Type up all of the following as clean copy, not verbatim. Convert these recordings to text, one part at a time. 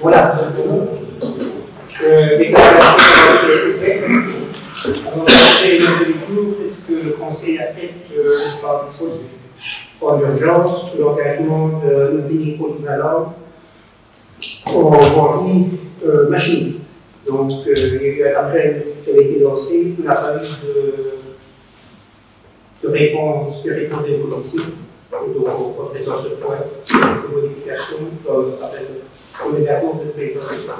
Voilà. Déclaration qui a été faite. Alors, c'est le jour que le Conseil accepte le pas proposé en urgence l'engagement de l'ouvrier polyvalent en voirie machiniste. Donc, il y a eu un appel qui a été lancé, il n'a pas eu de réponse des policiers. Donc, on présente ce point de modification dans le rappel. On est d'accord de présenter ce point.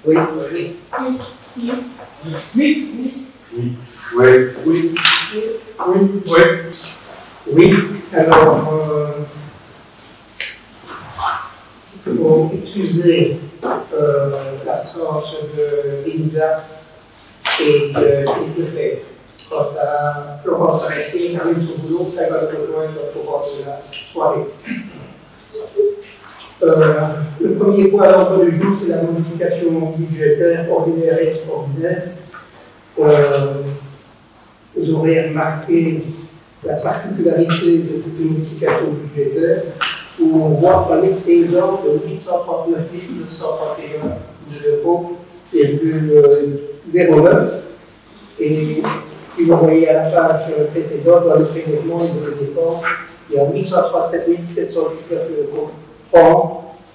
Oui, oui. Oui. Oui. Oui. Oui. Oui. Oui. Oui. Oui. Alors, il faut excuser l'absence de Linda et de Lefebvre. Quant à Florence Arrêté, qui arrive son boulot, elle va le rejoindre au cours de la soirée. Le premier point à l'ordre du jour, c'est la modification budgétaire ordinaire et extraordinaire. Vous aurez remarqué la particularité de cette modification budgétaire où on voit un excédent de 839 931 euros, 0,09. Et si vous voyez à la page précédente, dans le prélèvement et dans les dépenses, il y a 837 719 euros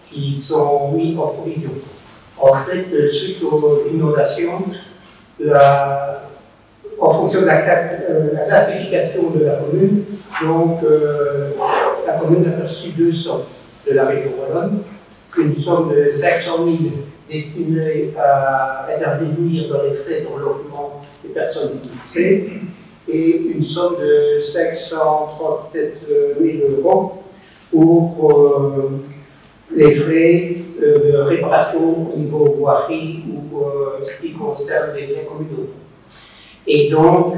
qui sont mis en provision. En fait, suite aux inondations, en fonction de la classification de la commune, donc la commune a perçu deux sommes de la région wallonne, une somme de 500 000 destinée à intervenir dans les frais de logement des personnes sinistrées et une somme de 537 000 euros pour les frais de réparation au niveau voirie ou ce qui concerne les biens communaux. Et donc,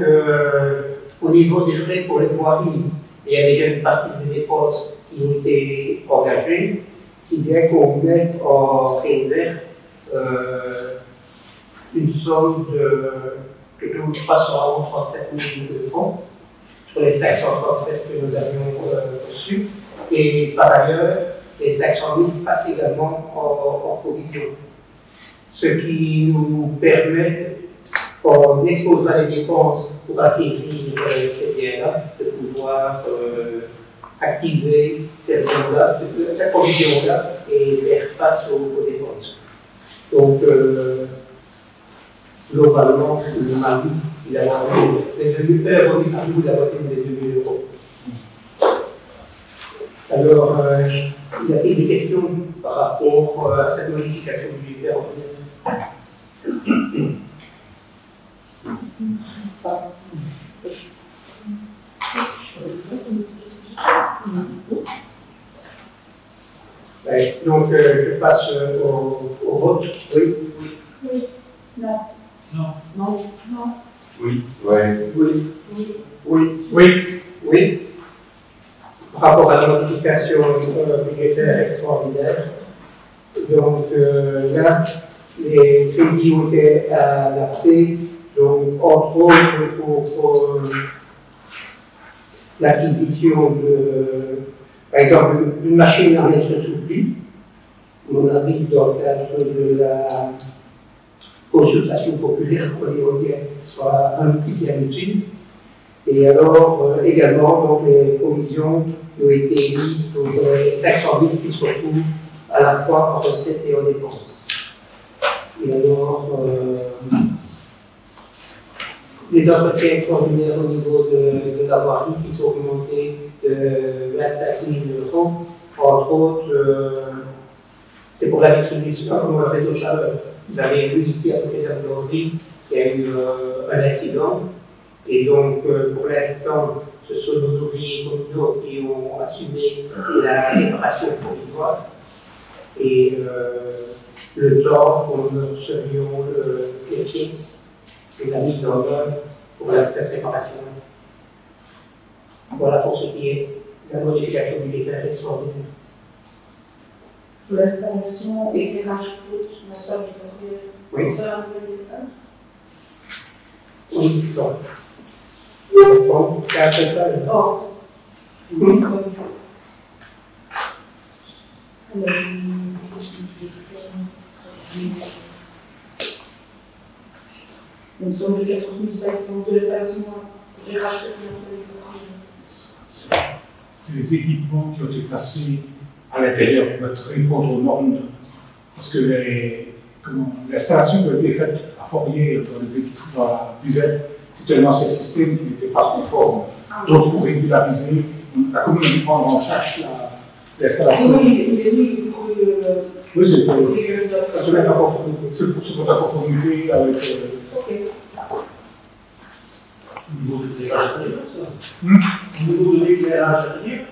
au niveau des frais pour les voiries, il y a déjà une partie des dépenses qui ont été engagées, si bien qu'on met en réserve une somme de 337 000 euros sur les 537 que nous avions reçus. Et par ailleurs, les 500 000 passent également en provision. Ce qui nous permet, on exposera les dépenses pour acquérir ces biens-là, de pouvoir activer cette provision-là et faire face aux dépenses. Donc, globalement, le mari, il a revenu par nous la moitié des 2 000 euros. Alors, il y a des questions par rapport à cette modification budgétaire. Donc, je passe au vote. Oui. Oui. Non. Non. Non. Non. Oui. Ouais. Oui. Oui. Oui. Oui. Oui. Par rapport à la modification budgétaire extraordinaire, donc là, les crédits ont été adaptés, donc entre autres pour l'acquisition de, par exemple, d'une machine à mettre sous pli. On arrive dans le cadre de la consultation populaire pour l'éolien, soit un outil bien utile. Et alors, également, donc, les provisions ont été mises pour 500 000 qui se retrouvent à la fois en recettes et en dépenses. Et alors, les entretiens extraordinaires au niveau de la voirie qui sont augmentés de 25 000 euros, entre autres, c'est pour la distribution, comme le réseau chaleur. Vous avez vu ici à côté de la boulangerie, il y a eu un incident. Et donc, pour l'instant, ce sont nos ouvriers communaux qui ont assumé la réparation provisoire. Et le temps où nous recevions les pièces et la mise en œuvre pour cette réparation. Voilà pour ce qui est de la modification budgétaire extraordinaire. Pour l'installation éclairage foot, la somme il faudrait Oui. faire un peu d'éclairage. Oui, donc. C'est un total. Oh. Oui. Alors, Une somme de 4 500 de l'installation de rachat. C'est les équipements qui ont été placés à l'intérieur pour répondre aux normes. Parce que l'installation qui a été faite à Fourrier dans la buvette, c'était un ancien système qui n'était pas conforme. Donc pour régulariser, la commune a dû prendre en charge l'installation. Oui, il est mis pour oui, c'est pour se mettre en conformité. C'est pour se mettre en conformité avec. Ok. Au niveau de l'éclairage intérieur, ça. Au niveau de l'éclairage intérieur.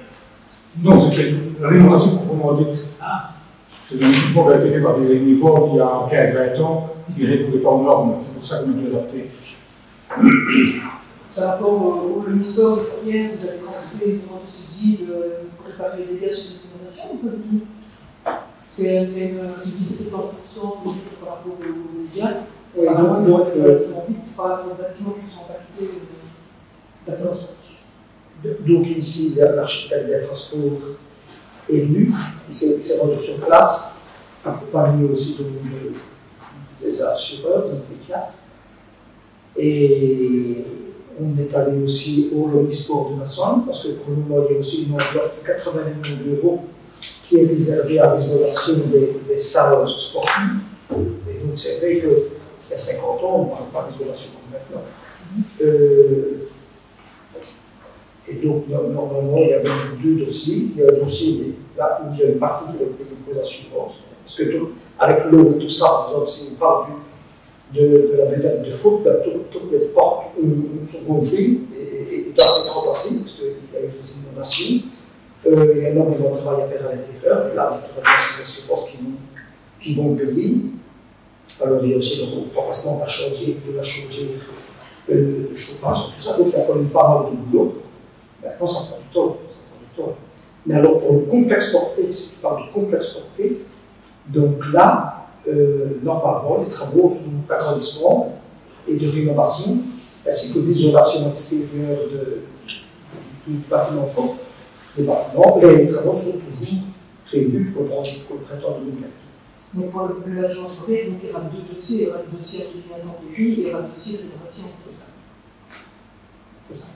Non, c'était l'alimentation proprement dite. C'est un équipement qui a été fait par des niveaux il y a 15-20 ans, qui ne répondait pas aux normes. C'est pour ça qu'on a dû adapter. Par rapport au ministère de Fourrière, vous avez transféré une demande de subside pour réparer les dégâts sur les inondations ou pas du tout? Parce qu'il y a une subside de 70% par rapport aux dégâts. Oui, Par rapport aux bâtiments qui sont impactés d'intervention. Donc ici, l'architecte des transports est venu, il s'est rendu sur place, accompagné aussi des assureurs, donc des classes. Et on est allé aussi au Omnisport de Nassau, parce que pour le moment, il y a aussi une enveloppe de 80 millions d'euros qui est réservée à l'isolation des salles sportives. Et donc c'est vrai qu'il y a 50 ans, on ne parle pas d'isolation comme maintenant. Et donc, normalement, il y a même 2 dossiers. Il y a un dossier là où il y a une partie qui est payée pour les assurances. Parce que avec l'eau et tout ça, par exemple, si on parle de la méthode de faute, ben, toutes les portes sont gonflées et doivent être remplacées parce qu'il y a eu des inondations. Il y a énormément de travail à faire à l'intérieur. Et là, naturellement, c'est les assurances qui vont payer. Alors, il y a aussi le remplacement de la chaudière, de chauffage, tout ça. Donc, il y a quand même pas mal de boulot. Maintenant, ça prend du temps. Mais alors, pour le complexe porté, si tu parles de complexe porté, donc là, normalement, les travaux sont d'agrandissement et de rénovation, ainsi que d'isolation extérieure du bâtiment fort. Les travaux sont toujours prévus pour le printemps 2004. Donc, pour le logement de forêt, il y aura 2 dossiers. Il y aura le dossier intempéries et il y aura le dossier de rénovation, c'est ça. C'est ça.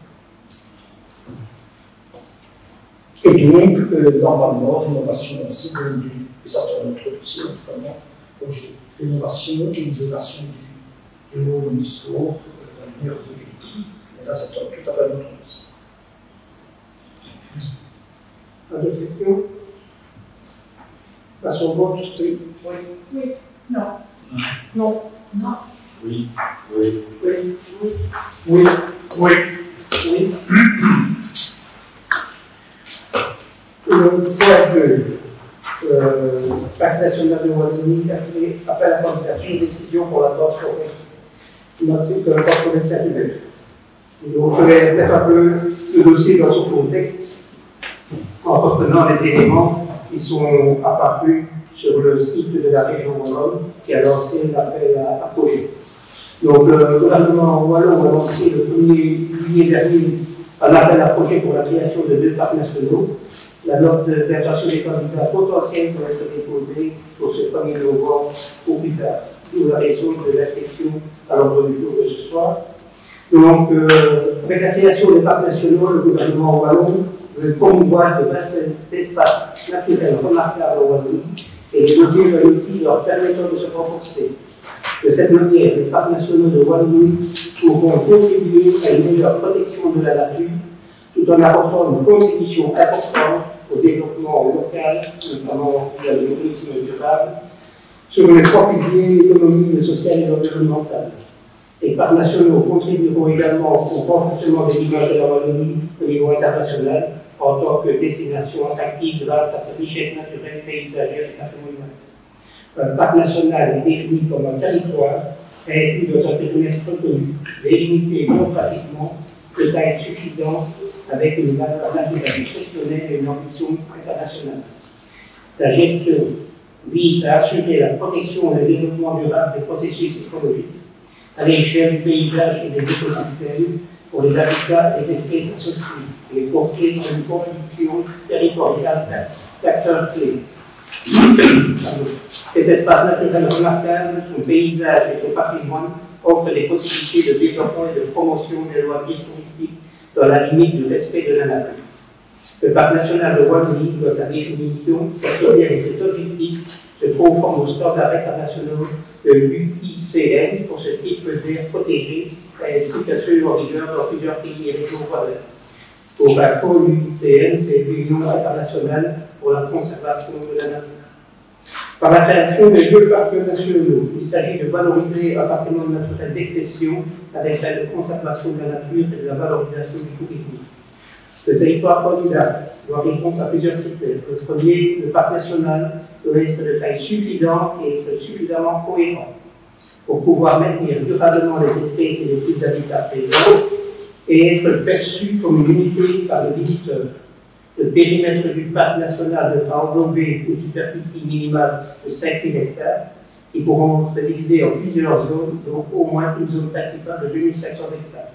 Et donc, normalement, rénovation aussi, et ça c'est un autre dossier, notamment, projet rénovation et isolation du haut de l'histoire, la lumière de l'église. Mais là, c'est tout à fait un autre dossier. D'autres questions? Passons au vote. Oui. Oui. Non. Non. Non. Oui. Oui. Oui. Oui. Oui. Oui. Le point 2. Parc national de Wallonie appelle à candidature décision pour la grande forêt. Financée de la grande forêt de Saint-Hubert. Donc, je vais mettre un peu le dossier dans son contexte en reprenant les éléments qui sont apparus sur le site de la région wallonne qui a lancé l'appel à projet. Donc, le gouvernement wallon a lancé le 1er juillet dernier un appel à projet pour la création de 2 parcs nationaux. La note d'intention des candidats potentiels pour être déposée pour ce 1er novembre ou plus tard, d'où la raison de l'inscription à l'ordre du jour de ce soir. Donc, avec la création des parcs nationaux, le gouvernement wallon veut promouvoir de vastes espaces naturels remarquables en Wallonie et les doter d'un outil leur permettant de se renforcer. De cette manière, les parcs nationaux de Wallonie pourront contribuer à une meilleure protection de la nature, tout en apportant une contribution importante au développement local, notamment via le tourisme durable, sur les 3 piliers économiques, social et environnemental. Les parcs nationaux contribueront également au renforcement des images de la Wallonie au niveau international en tant que destination attractive grâce à sa richesse naturelle, paysagère et patrimoniale. Un parc national est défini comme un territoire inclus dans un périmètre reconnu, délimité géographiquement, de taille suffisante, avec une valeur naturelle exceptionnelle et une ambition internationale. Sa gestion vise à assurer la protection et le développement durable des processus écologiques à l'échelle du paysage et des écosystèmes pour les habitats et les espèces associées et porter dans une condition territoriale d'acteurs clés. Cet espace naturel remarquable, son paysage et son patrimoine offrent des possibilités de développement et de promotion des loisirs touristiques dans la limite du respect de la nature. Le parc national de Wallonie, dans sa définition, sa filière et ses objectifs se conforment aux standards internationaux de l'UICN pour ce type d'air protégé, ainsi qu'à ceux en vigueur dans plusieurs pays et régions voisins. Au BACO, l'UICN, c'est l'Union internationale pour la conservation de la nature. Par la création de deux parcs nationaux, il s'agit de valoriser un patrimoine naturel d'exception avec la conservation de la nature et de la valorisation du tourisme. Le territoire candidat doit répondre à plusieurs critères. Le premier, le parc national doit être de taille suffisante et être suffisamment cohérent pour pouvoir maintenir durablement les espèces et les types d'habitats présents et être perçu comme une unité par le visiteur. Le périmètre du parc national devra englober une superficie minimale de 5 000 hectares qui pourront être divisés en plusieurs zones, donc au moins une zone principale de 2500 hectares.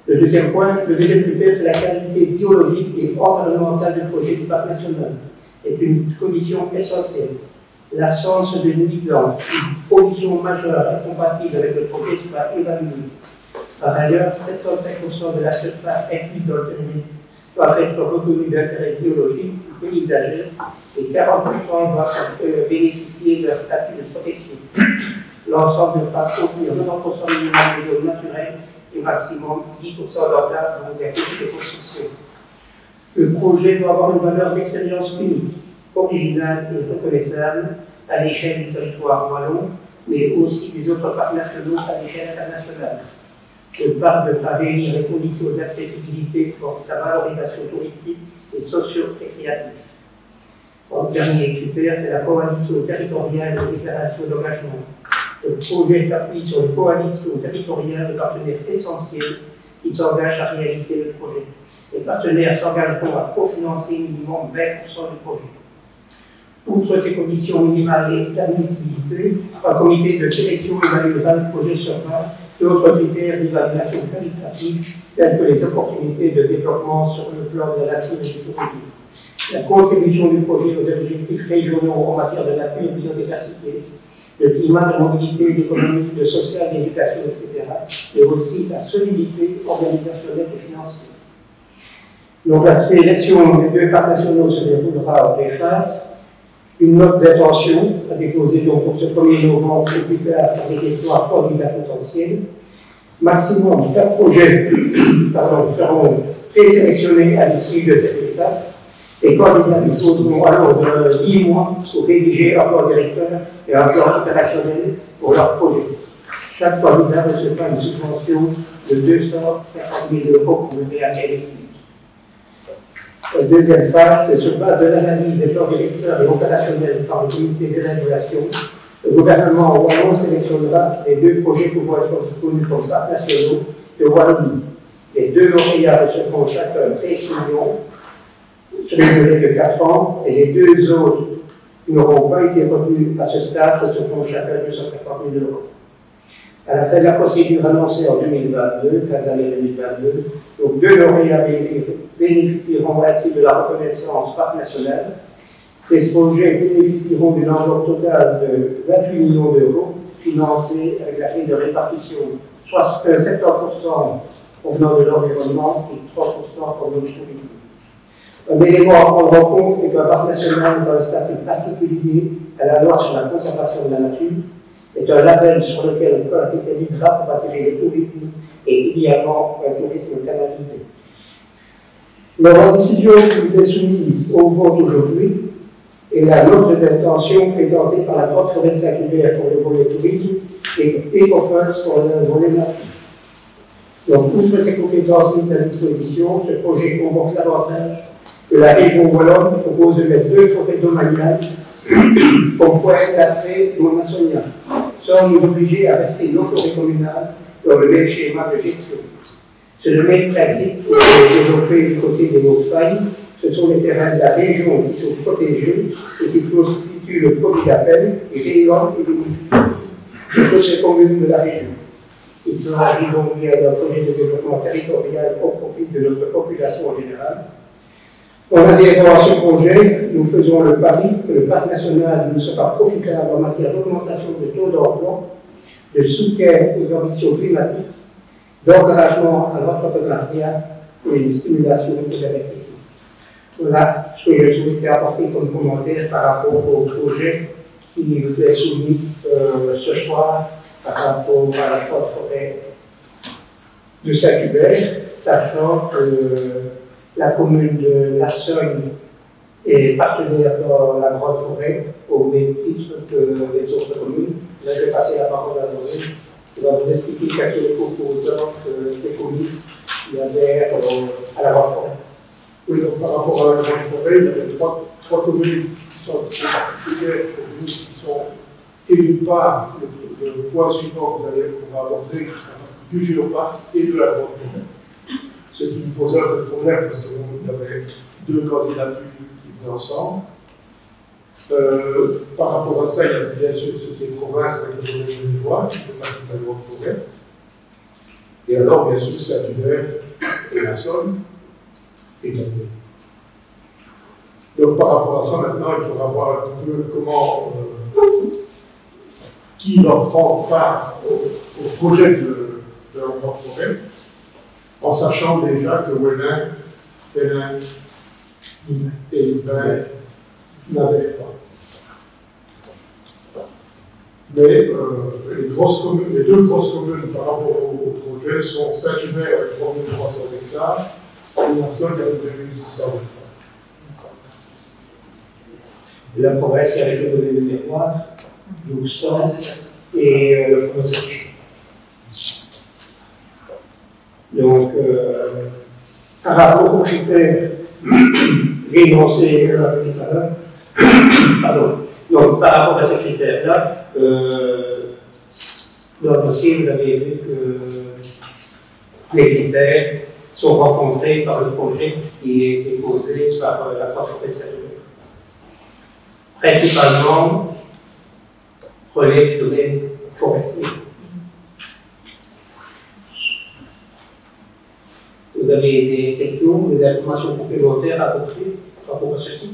Le deuxième critère, c'est la qualité biologique et environnementale du projet du parc national. C'est une condition essentielle. L'absence de nuisances, une pollution majeure incompatible avec le projet sera évaluée. Par ailleurs, 75% de la surface incluse dans le périmètre doit être reconnue d'intérêt biologique ou paysager et 40% doivent bénéficier de leur statut de protection. L'ensemble devra contenir 90% minimum de zones naturelles et maximum 10% d'enclaves dans des activités de construction. Le projet doit avoir une valeur d'expérience unique, originale et reconnaissable à l'échelle du territoire wallon, mais aussi des autres parcs nationaux à l'échelle internationale. Le parc devra réunir les conditions d'accessibilité pour sa valorisation touristique et socio-récréative. En dernier critère, c'est la coalition territoriale de déclaration d'engagement. Le projet s'appuie sur une coalition territoriale de partenaires essentiels qui s'engagent à réaliser le projet. Les partenaires s'engageront à cofinancer minimum 20% du projet. Outre ces conditions minimales d'admissibilité, un comité de sélection évaluera le projet sur base d'autres critères d'évaluation qualitative, tels que les opportunités de développement sur le plan de la nature et du tourisme, la contribution du projet aux objectifs régionaux en matière de nature et biodiversité, le climat de mobilité, d'économie, de social, d'éducation, etc., mais aussi la solidité organisationnelle et financière. Donc la sélection des deux parcs nationaux se déroulera en deux phases. Une note d'intention à déposer donc pour ce 1er novembre ou plus tard avec les 3 candidats potentiels. Maximum 4 projets seront présélectionnés à l'issue de cette étape. Les candidats disposeront alors de 10 mois pour rédiger un plan directeur et un plan opérationnel pour leur projet. Chaque candidat recevra une subvention de 250 000 € pour mener à bien l'étude. La deuxième phase, c'est sur base de l'analyse des plans directeurs et opérationnels par le comité d'évaluation. Le gouvernement wallon sélectionnera les 2 projets pouvant être reconnus comme parcs nationaux de Wallonie. Les 2 lauréats recevront chacun 13 millions sur une durée de 4 ans, et les 2 autres qui n'auront pas été retenus à ce stade recevront chacun 250 000 €. À la fin de la procédure annoncée en 2022, fin d'année 2022, donc 2 lauréats bénéficieront ainsi de la reconnaissance parc national. Ces projets bénéficieront d'une enveloppe totale de 28 millions d'euros, financée avec la clé de répartition 70% provenant de l'environnement et 30% provenant du tourisme. Un élément à prendre en compte est qu'un parc national a un statut particulier à la loi sur la conservation de la nature. C'est un label sur lequel on capitalisera pour attirer le tourisme et idéalement un tourisme canalisé. Leur décision qui vous est soumise au vote aujourd'hui est la note d'intention présentée par la Grotte Forêt de Saint-Hubert pour le volet tourisme et Ecofirst pour le volet nature. Donc, outre ces compétences mises à disposition, ce projet comporte l'avantage que la région wallonne propose de mettre 2 forêts domaniales comme point d'attrait non national, sans nous obliger à verser nos forêts communales dans le même schéma de gestion. C'est le même principe qui est développé du côté des Hauts-de-Faille. Ce sont les terrains de la région qui sont protégés et qui constituent le produit d'appel et rayonnent et bénéficient de toutes les communes de la région. Il s'agit donc bien d'un projet de développement territorial au profit de notre population en général. On En adhérant à ce projet, nous faisons le pari que le parc national ne sera profitable en matière d'augmentation de taux d'emploi, de soutien aux ambitions climatiques, d'encouragement à l'entrepreneuriat et une stimulation de l'investissement. Voilà ce que je souhaitais apporter comme commentaire par rapport au projet qui vous est soumis ce soir par rapport à la forêt de Saint-Hubert, sachant que la commune de La Sogne est partenaire dans la grande forêt au même titre que les autres communes. Là, je vais passer la parole à Maureen. Il va vous expliquer quelques composantes des communes qui adhèrent à la grande forêt. Oui, donc par rapport à la grande forêt, il y avait trois communes qui sont particulières pour nous, qui sont d'une part le point suivant qu'on va aborder, qui sera du géoparc et de la grande forêt. Ce qui nous posait un peu de problème parce qu'on avait deux candidatures qui venaient ensemble. Par rapport à ça, il y a bien sûr ce qui est province avec le domaine de Loire, qui fait partie de la grande forêt. Et alors, bien sûr, Saint-Hubert et la Somme et Gagné. Donc, par rapport à ça, maintenant, il faudra voir un petit peu comment, qui va prendre part au projet de la grande forêt, en sachant déjà que Ouénin, Pénin et Hubert n'adhèrent pas. Mais les deux grosses communes par rapport au projet sont Saint-Hubert avec 3300 hectares et la Somme avec 2600 hectares. La province qui avait le domaine de mémoire, Jouxton et le Français. Donc, par rapport aux critères, j'ai énoncé tout à l'heure, pardon. Donc, par rapport à ces critères-là, dans le dossier, vous avez vu que les critères sont rencontrés par le projet qui est déposé par la forêt de Saint-Hubert. Principalement, relais du domaine forestier. Vous avez des questions, des informations complémentaires à apporter par rapport à ceci?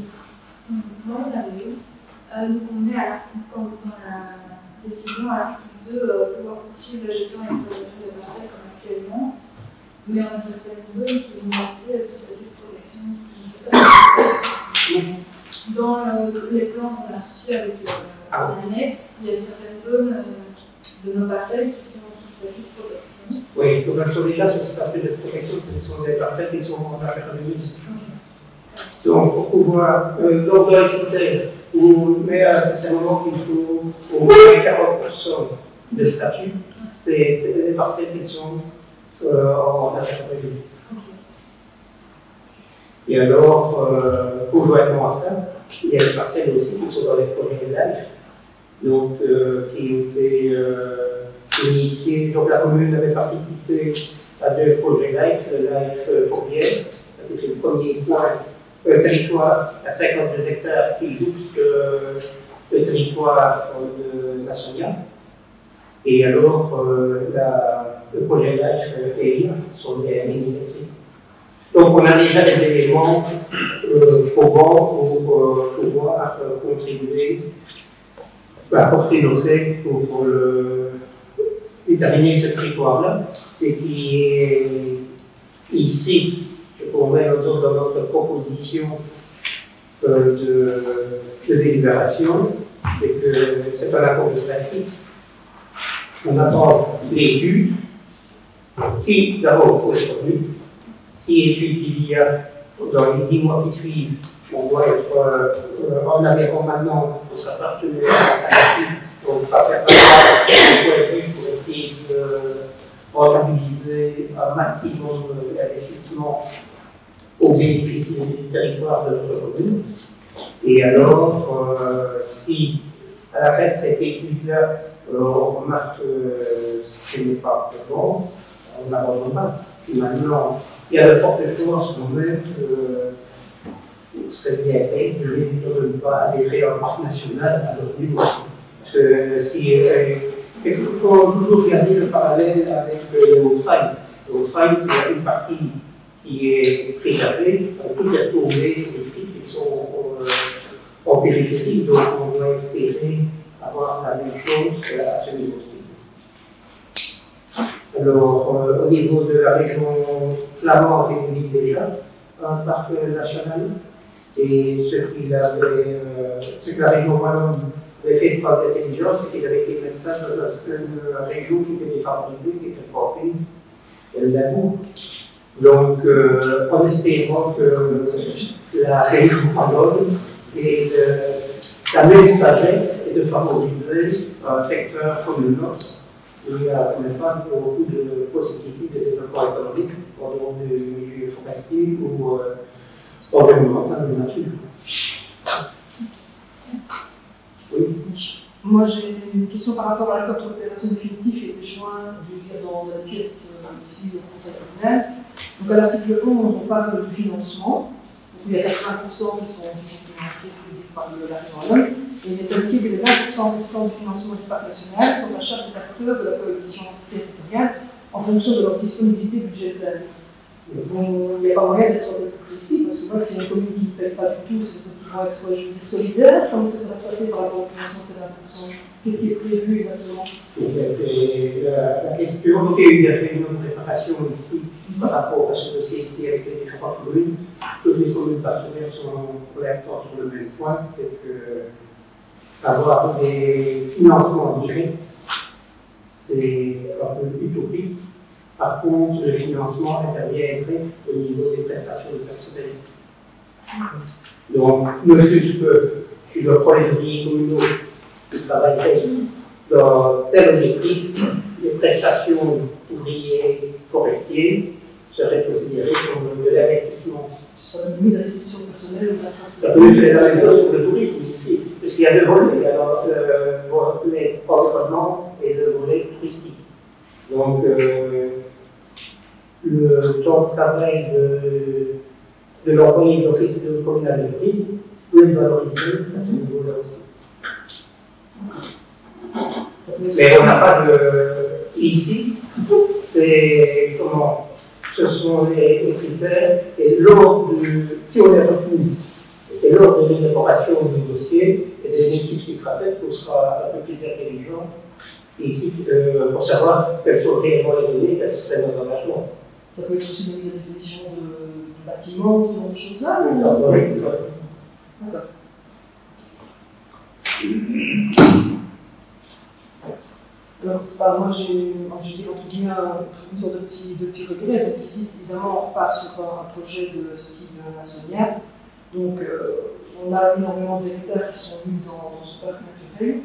Moi, on avait eu. Donc, on est dans la décision à l'article 2, pouvoir poursuivre la gestion et l'exploitation des parcelles comme actuellement, mais on a certaines zones qui vont passer sous statut de protection. Dans les plans qu'on a reçus avec l'annexe, il y a certaines zones de nos parcelles qui sont sous statut de protection. Oui, donc elles sont déjà sous statut de protection, ce sont des parcelles qui sont en affaires de municipalité. Donc, pour pouvoir, donc dans les critères, on met à un certain moment qu'il faut au moins 40% de statut, c'est des parcelles qui sont en affaires de municipalité. Et alors, conjointement à ça, il y a des parcelles aussi qui sont dans les projets de LIFE, donc qui ont été initiés. Donc la commune avait participé à deux projets LIFE, le LIFE Fourvière, c'était le premier point, territoire à 52 hectares qui jouxte le territoire de la Sonia. Et alors, le projet LIFE EIA sont des mini-métiers. Donc on a déjà des éléments probants pour pouvoir contribuer, apporter nos faits pour déterminer ce territoire-là. C'est qui est ici, qu'on met dans notre proposition de délibération, c'est que c'est un accord de principe. On attend l'étude. Si d'abord il faut être revenu. Si études il y a dans les 10 mois qui suivent, on doit être en adhérant maintenant, on sera partenaire à la suite, on va faire un point de vue pour essayer de rentabiliser un maximum d'investissement au bénéfice du territoire de notre commune. Et alors, si à la fin de cette étude-là, on remarque que ce n'est pas bon, on n'abandonnera. Si maintenant, il y a de fortes chances quand même que vous serez bien fait de ne pas adhérer à un parc national à notre niveau. Parce que si, il faut toujours regarder le parallèle avec les Hauts-de-Fagne. Les Hauts-de-Fagne, il y a une partie qui est préservé avec toutes les tournées touristiques qui sont en périphérie, donc on doit espérer avoir la même chose à ce niveau-ci. Alors, au niveau de la région flamande, il existe déjà un parc national, et ce que la région wallonne avait fait de preuve d'intelligence, c'est qu'il avait été mettre ça dans une région qui était défavorisée, qui était pauvre, la boue. Donc, en espérant que la région wallonne ait la même sagesse et de favoriser un secteur comme le nôtre. Il n'y a pas beaucoup de possibilités de développement économique dans le milieu forestier ou environnemental de nature. Oui. Moi, j'ai une question par rapport à l'accord de coopération définitif qui a été joint, je veux dire, dans la pièce ici au Conseil criminel. Donc, à l'article 11, on parle du financement. Donc, il y a 80% qui sont financés par la région wallonne. Et il est indiqué que les 20% restants du financement du parc national sont à charge des acteurs de la coalition territoriale en fonction de leur disponibilité budgétaire. Bon, il n'y a pas moyen d'être un peu plus précis, parce que moi, si une commune qui ne paye pas du tout, c'est ceux qui vont être, je veux dire, solidaires. Comment est-ce que ça va se passer par rapport au financement de ces 20%? Qu'est-ce qui est prévu exactement? C'est la question. Donc, il y a eu des réunions de préparation ici par rapport à ce dossier ici avec les différentes communes. Toutes les communes partenaires sont pour l'instant sur le même point, c'est que avoir des financements directs, c'est un peu utopique. Par contre, le financement interviendrait au niveau des prestations de personnel. Donc, ne fût-ce que, si je prends les ouvriers communaux qui travailleraient dans tel objectif, les prestations ouvriers forestiers seraient considérées comme de l'investissement. Ça va limite à l'institution personnelle ou la Ça peut être la même chose pour le tourisme ici, parce qu'il y a deux volets, il y a le volet environnement et le volet touristique. Donc, le temps de travail de l'employé de l'office communal de tourisme peut être valorisé à ce niveau-là aussi. Mais on n'a pas de. Ici, c'est comment? Ce sont les critères, c'est lors du. Si on est retenu, c'est lors de l'élaboration du dossier et de l'étude qui sera faite qu'on sera un peu plus intelligent ici pour savoir quelles sont réellement les données, quels sont nos engagements. Ça peut être aussi une mise à disposition de bâtiments, ce genre de choses-là? Oui, d'accord. Alors, moi, j'ai dit entre guillemets une sorte de petit regret. Donc, ici, évidemment, on repart sur un projet de style national. Donc, on a énormément d'hectares qui sont mis dans ce parc naturel.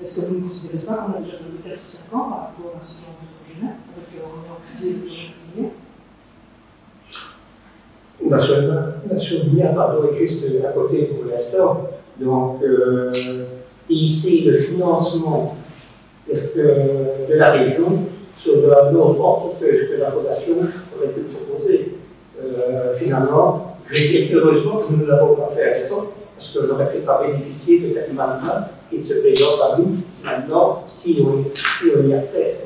Est-ce que vous ne considérez pas qu'on a déjà donné 4 ou 5 ans par rapport à ce genre de projet-là, avec on a refusé le projet signé? National, pardon, est juste à côté pour l'instant. Donc, ici, le financement de la région sur un autre ordre que la fondation aurait pu proposer. Finalement, je vais dire heureusement que nous ne l'avons pas fait à l'époque, parce qu'on n'aurait peut-être pas bénéficié de cette mandat qui se présente à nous maintenant si on y accède.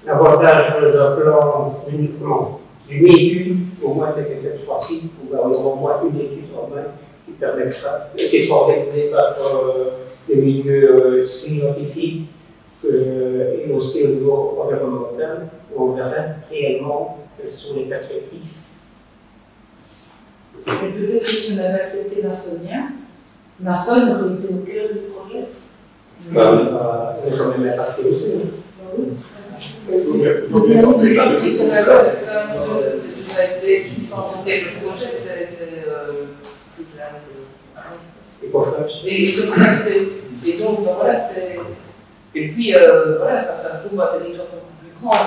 L'avantage d'un plan uniquement d'une étude, au moins c'est que cette fois-ci, nous avons au moins une étude en main qui permettra, qui sera organisée par les milieux scientifiques et aussi au niveau environnemental, où on verra réellement quelles sont les perspectives. Et peut-être que si on avait accepté Nassau aurait été au cœur du projet. On est quand même impacté aussi. C'est pas pris sur la loi, c'est quand même l'équipe qui sentait le projet, c'est et donc voilà, c'est. Et puis voilà, ça trouve un territoire beaucoup plus grand,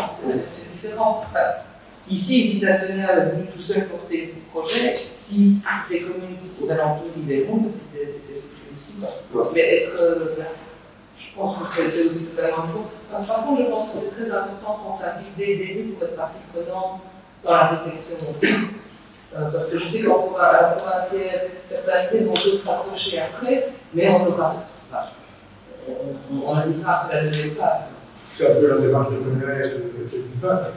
c'est différent. Ici, Exit National est venu tout seul porter le projet, si les communes aux alentours y verront, c'était aussi. Mais être. Je pense que c'est aussi totalement faux. Par contre, je pense que c'est très important qu'on s'implique dès le début pour être partie prenante dans la réflexion aussi. Parce que je sais qu'à la provinciale, certaines idées vont se rapprocher après, mais on aura. On arrivera à la deuxième phase. C'est un peu la démarche de Menel de l'IPA.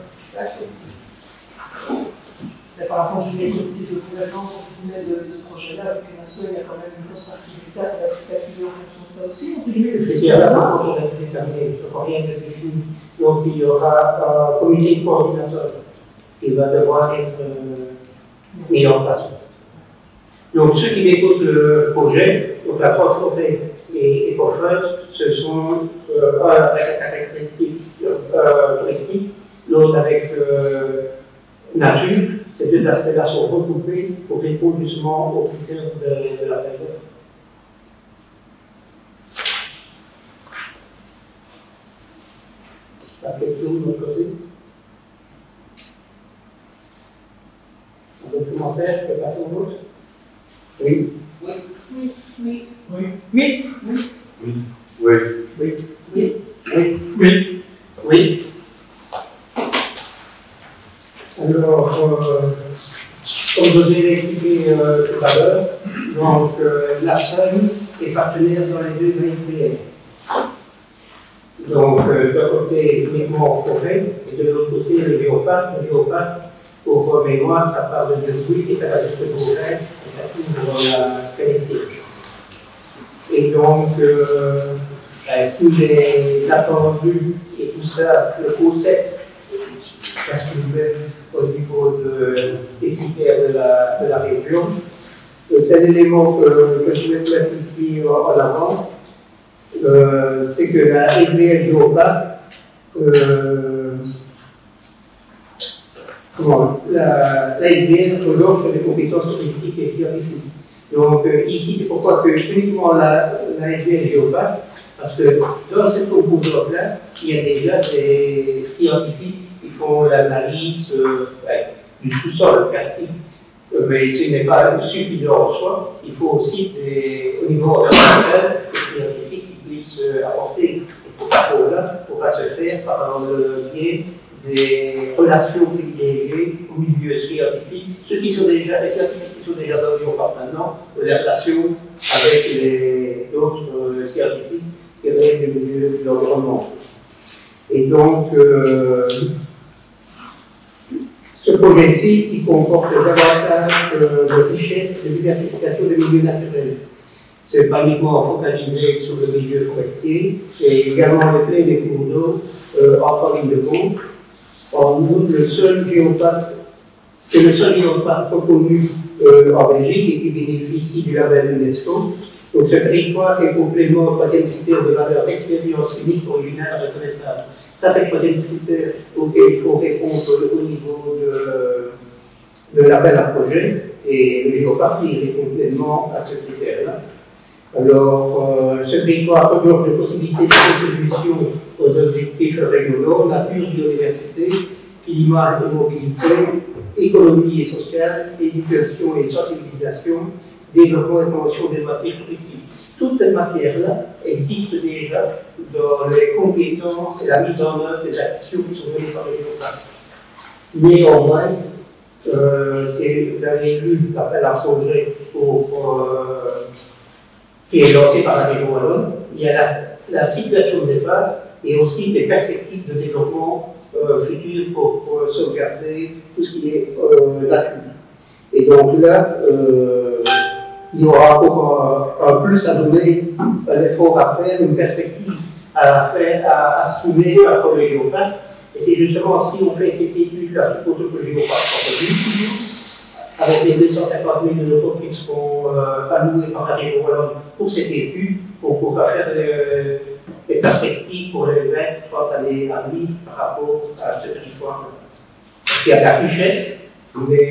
Mais par rapport à une comité de gouvernance de ce projet-là, vu que la seule, il y a quand même une grosse activité, ça va être calculé en fonction de ça aussi, entre guillemets. C'est-à-dire là, par contre, on va déterminer, il ne faut rien de défini. Donc il y aura un comité de coordinateur qui va devoir être mis en place. Donc ceux qui écoutent le projet, donc la Forêt et Ecofeuse, ce sont un avec la caractéristique touristique, l'autre avec nature. Ces deux aspects-là sont recoupés pour répondre justement aux critères de la période. La question de votre côté? Un documentaire, je peux passer au vote? Oui. Oui. Oui. Oui. Oui. Oui. Oui. Oui. Oui. Oui. Oui. Oui. Alors, comme je vous ai expliqué tout à l'heure, donc la SEM est partenaire dans les deux ASBL. Donc, d'un côté, uniquement forêt, et de l'autre côté, le géoparc. Le géoparc, pour mémoire, ça part de bruit et ça va jusqu'au forêt, et ça couvre la Palestine. Et donc, tous les attendus et tout ça, le concept, parce que même au niveau des critères de la région. C'est un élément que je souhaite mettre ici en avant, c'est que la SBL Géoparc, la SBL relance sur les compétences touristiques et scientifiques. Donc ici, c'est pourquoi que uniquement la SBL Géoparc, parce que dans cette composante-là, il y a déjà des scientifiques qui font l'analyse du sous-sol plastique. Mais ce n'est pas suffisant en soi. Il faut aussi, au niveau international, des scientifiques qui puissent apporter ces apports-là pour pas se faire par le biais des relations privilégiées au milieu scientifique. Ceux qui sont déjà, les scientifiques qui sont déjà dans le géoparc maintenant, les relations avec d'autres scientifiques qui règlent le milieu de l'environnement. Et donc, ce projet-ci, il comporte davantage de richesse et de diversification des milieux naturels. Ce n'est pas uniquement focalisé sur le milieu forestier, c'est également le plein des cours d'eau en ligne de compte. En nous, c'est le seul géoparc reconnu en Belgique et qui bénéficie du label UNESCO. Donc ce territoire est complément au troisième critère de valeur expérience unique, originale, reconnaissable. Ça, c'est le troisième critère auquel il faut répondre au niveau de l'appel à projet, et le géoparc il répond pleinement à ce critère-là. Alors, ce territoire regorge de possibilités de contribution aux objectifs régionaux, nature, biodiversité, climat et mobilité, économie et sociale, éducation et sensibilisation, développement et promotion des matières touristiques. Toute cette matière-là existe déjà dans les compétences et la mise en œuvre des actions qui sont menées par les géoparcs. Néanmoins, si vous avez lu l'appel à projet qui est lancé par la région wallonne, il y a la situation de départ et aussi des perspectives de développement futur pour sauvegarder tout ce qui est nature. Et donc là, il y aura encore un plus à donner, un effort à faire, une perspective à se trouver par le géoparc. Et c'est justement si on fait cette étude-là, suppose que le géoparc soit produit, avec les 250 000 euros qui seront alloués par la région wallonne pour cette étude, on pourra faire des perspectives pour les 20-30 années à venir par rapport à ce territoire. Il y a de la richesse, mais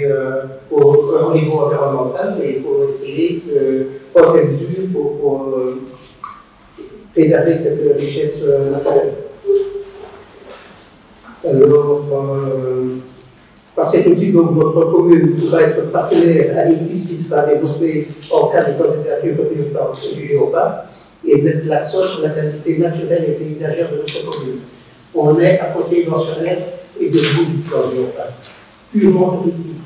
au niveau environnemental, mais il faut essayer de prendre des mesures pour préserver cette richesse naturelle. Alors, par cet outil, donc, notre commune pourra être partenaire à l'étude qui sera développée en cas de candidature par du géoparc et mettre l'accent sur la qualité naturelle et paysagère de notre commune. On est à côté d'Anse-sur-Lens et de Boule dans le géoparc, purement touristique.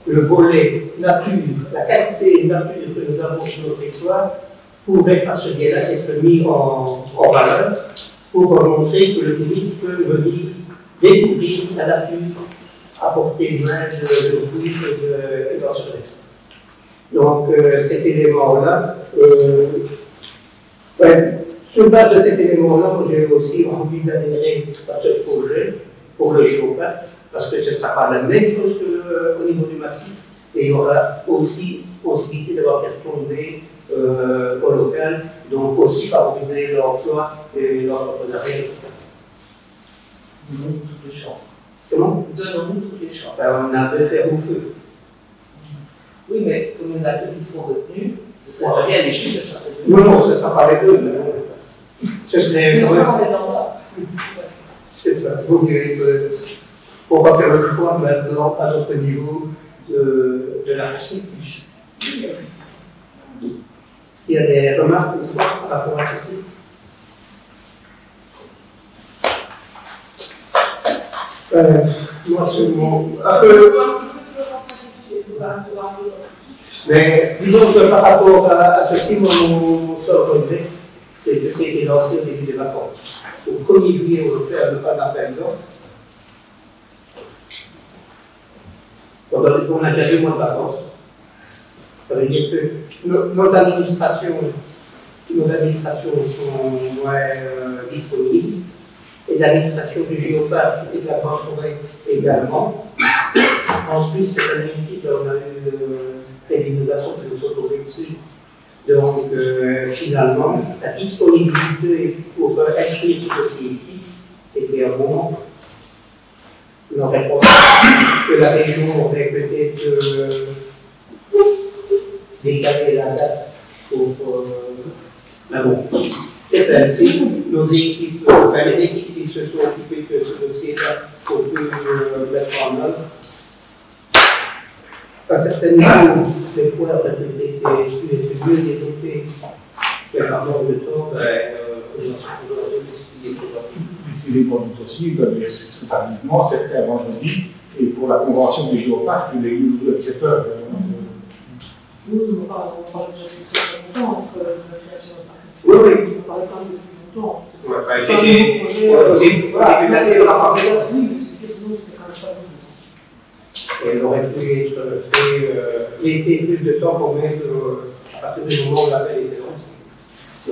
Le volet nature, la qualité nature que nous avons sur notre territoire pourrait par ce biais-là être mis en valeur pour montrer que le touriste peut venir découvrir la nature, apporter une main de l'autrui et de leur Donc cet élément-là, sur base de cet élément-là, j'ai aussi envie d'adhérer à ce projet pour le géoparc, parce que ce ne sera pas la même chose qu'au niveau du massif, et il y aura aussi possibilité d'avoir des retombées au local, donc aussi favoriser l'emploi et l'entrepreneuriat et tout ça. Donnons toutes les chances. Comment? Donnons toutes les chances. On a de faire au feu. Oui, mais comme il y en a deux qui seront retenus, ce serait rien les chutes, ça serait Non, non, ce ne sera pas les deux, mais ce serait. Mais on est dans là. C'est ça. Vaut mieux pour pas faire le choix maintenant à notre niveau de la perspective. Il y a des remarques par rapport à ceci? Moi, seulement. Un peu. Mais disons que par rapport à ceci, mon seul regret, c'est que c'est été lancé au début des vacances. Au 1er juillet, on va faire un appel d'offres. On a déjà 2 mois de vacances. Ça veut dire que nos administrations sont moins disponibles. Et l'administration du géoparc et de la grande forêt également. En plus, cette année, on a eu des inondations qui nous sont tombées dessus. Donc, finalement, la disponibilité pour inscrire ce dossier ici, c'était un moment. On aurait pensé que la région aurait peut-être décalé la date pour. Mais bon, c'est ainsi. Nos équipes, les équipes qui se sont occupées de ce dossier-là, ont pu mettre en œuvre. À un certain niveau, des points auraient été mieux développés, mais par manque de temps, Si les bons dossiers veulent les expliquer tardivement, c'était un vendredi, et pour la convention des géoparcs, il est eu le 17 heures. Oui, on parle déjà de longtemps entre la création de la oui, oui. on parlait quand même de longtemps. Oui, mais c'était quand même pas elle aurait pu être fait, laisser plus de temps pour mettre à partir du moment où l'appel était lancé.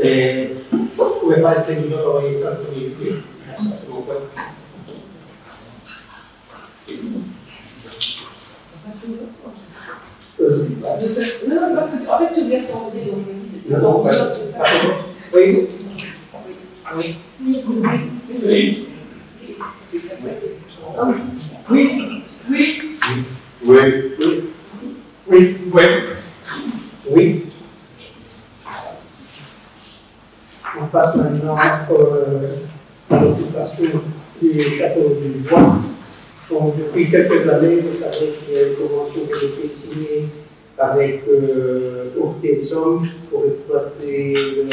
Et on ne pouvait pas être intelligent d'envoyer ça le 1er juillet. Ça, c'est mon point. Non, c'est parce que en fait, tu voulais retourner, donc je me dis, c'est Non, c'est ça. Oui. Oui. Oui. Oui. Oui. Oui. Oui. Oui. Oui. Oui. On passe maintenant à l'occupation du château du Bois. Donc, depuis quelques années, vous savez qu'il y a une convention qui a été signée avec Ortesom pour exploiter le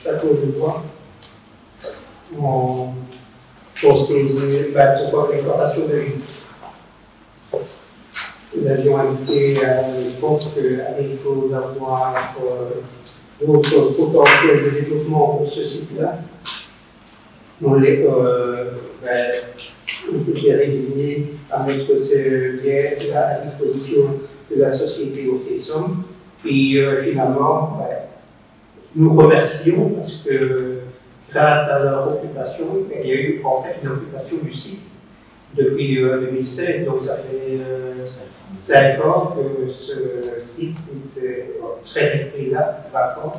château du Bois. Pour l'exploitation de l'île. Nous avions invité à l'époque Agrico d'avoir d'autres potentiels de développement pour ce site-là. On s'était résigné à mettre ce bien à disposition de la société Ortesom. Puis finalement, nous remercions parce que grâce à leur occupation, il y a eu en fait une occupation du site depuis 2016, donc ça fait 5 ans que ce site serait resté là, vacant.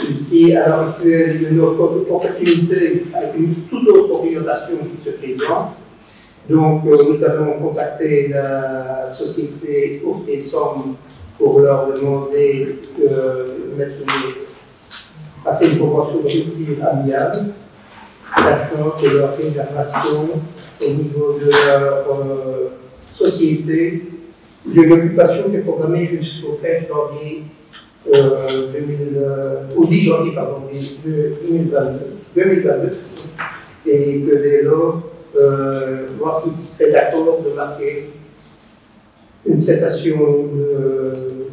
Ici, à l'heure actuelle, il y a une autre opportunité avec une toute autre orientation qui se présente. Donc, nous avons contacté la société Ortesom pour leur demander de passer une convention de rupture amiable, sachant que leur réservation au niveau de leur société, de l'occupation qui est programmée jusqu'au 15 janvier au 10 janvier 2022, et que dès lors, voir s'ils seraient d'accord de marquer une cessation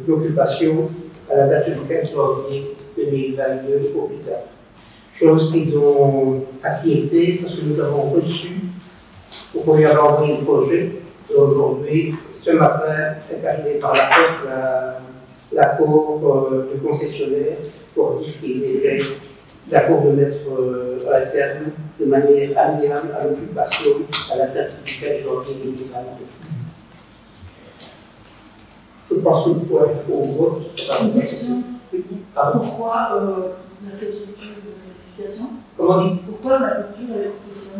d'occupation à la date du 15 janvier 2022 au plus tard. chose qu'ils ont acquiescé parce que nous avons reçu, on lui avait envoyé le projet, et aujourd'hui, ce matin, est arrivé par la poste l'accord du concessionnaire pour dire qu'il était d'accord de mettre à terme de manière amiable à l'occupation à la date du 4 janvier 2022. Je pense qu'il faut être au vote. Une question. Pourquoi la structure de notification? Comment dit? Pourquoi la culture est protection?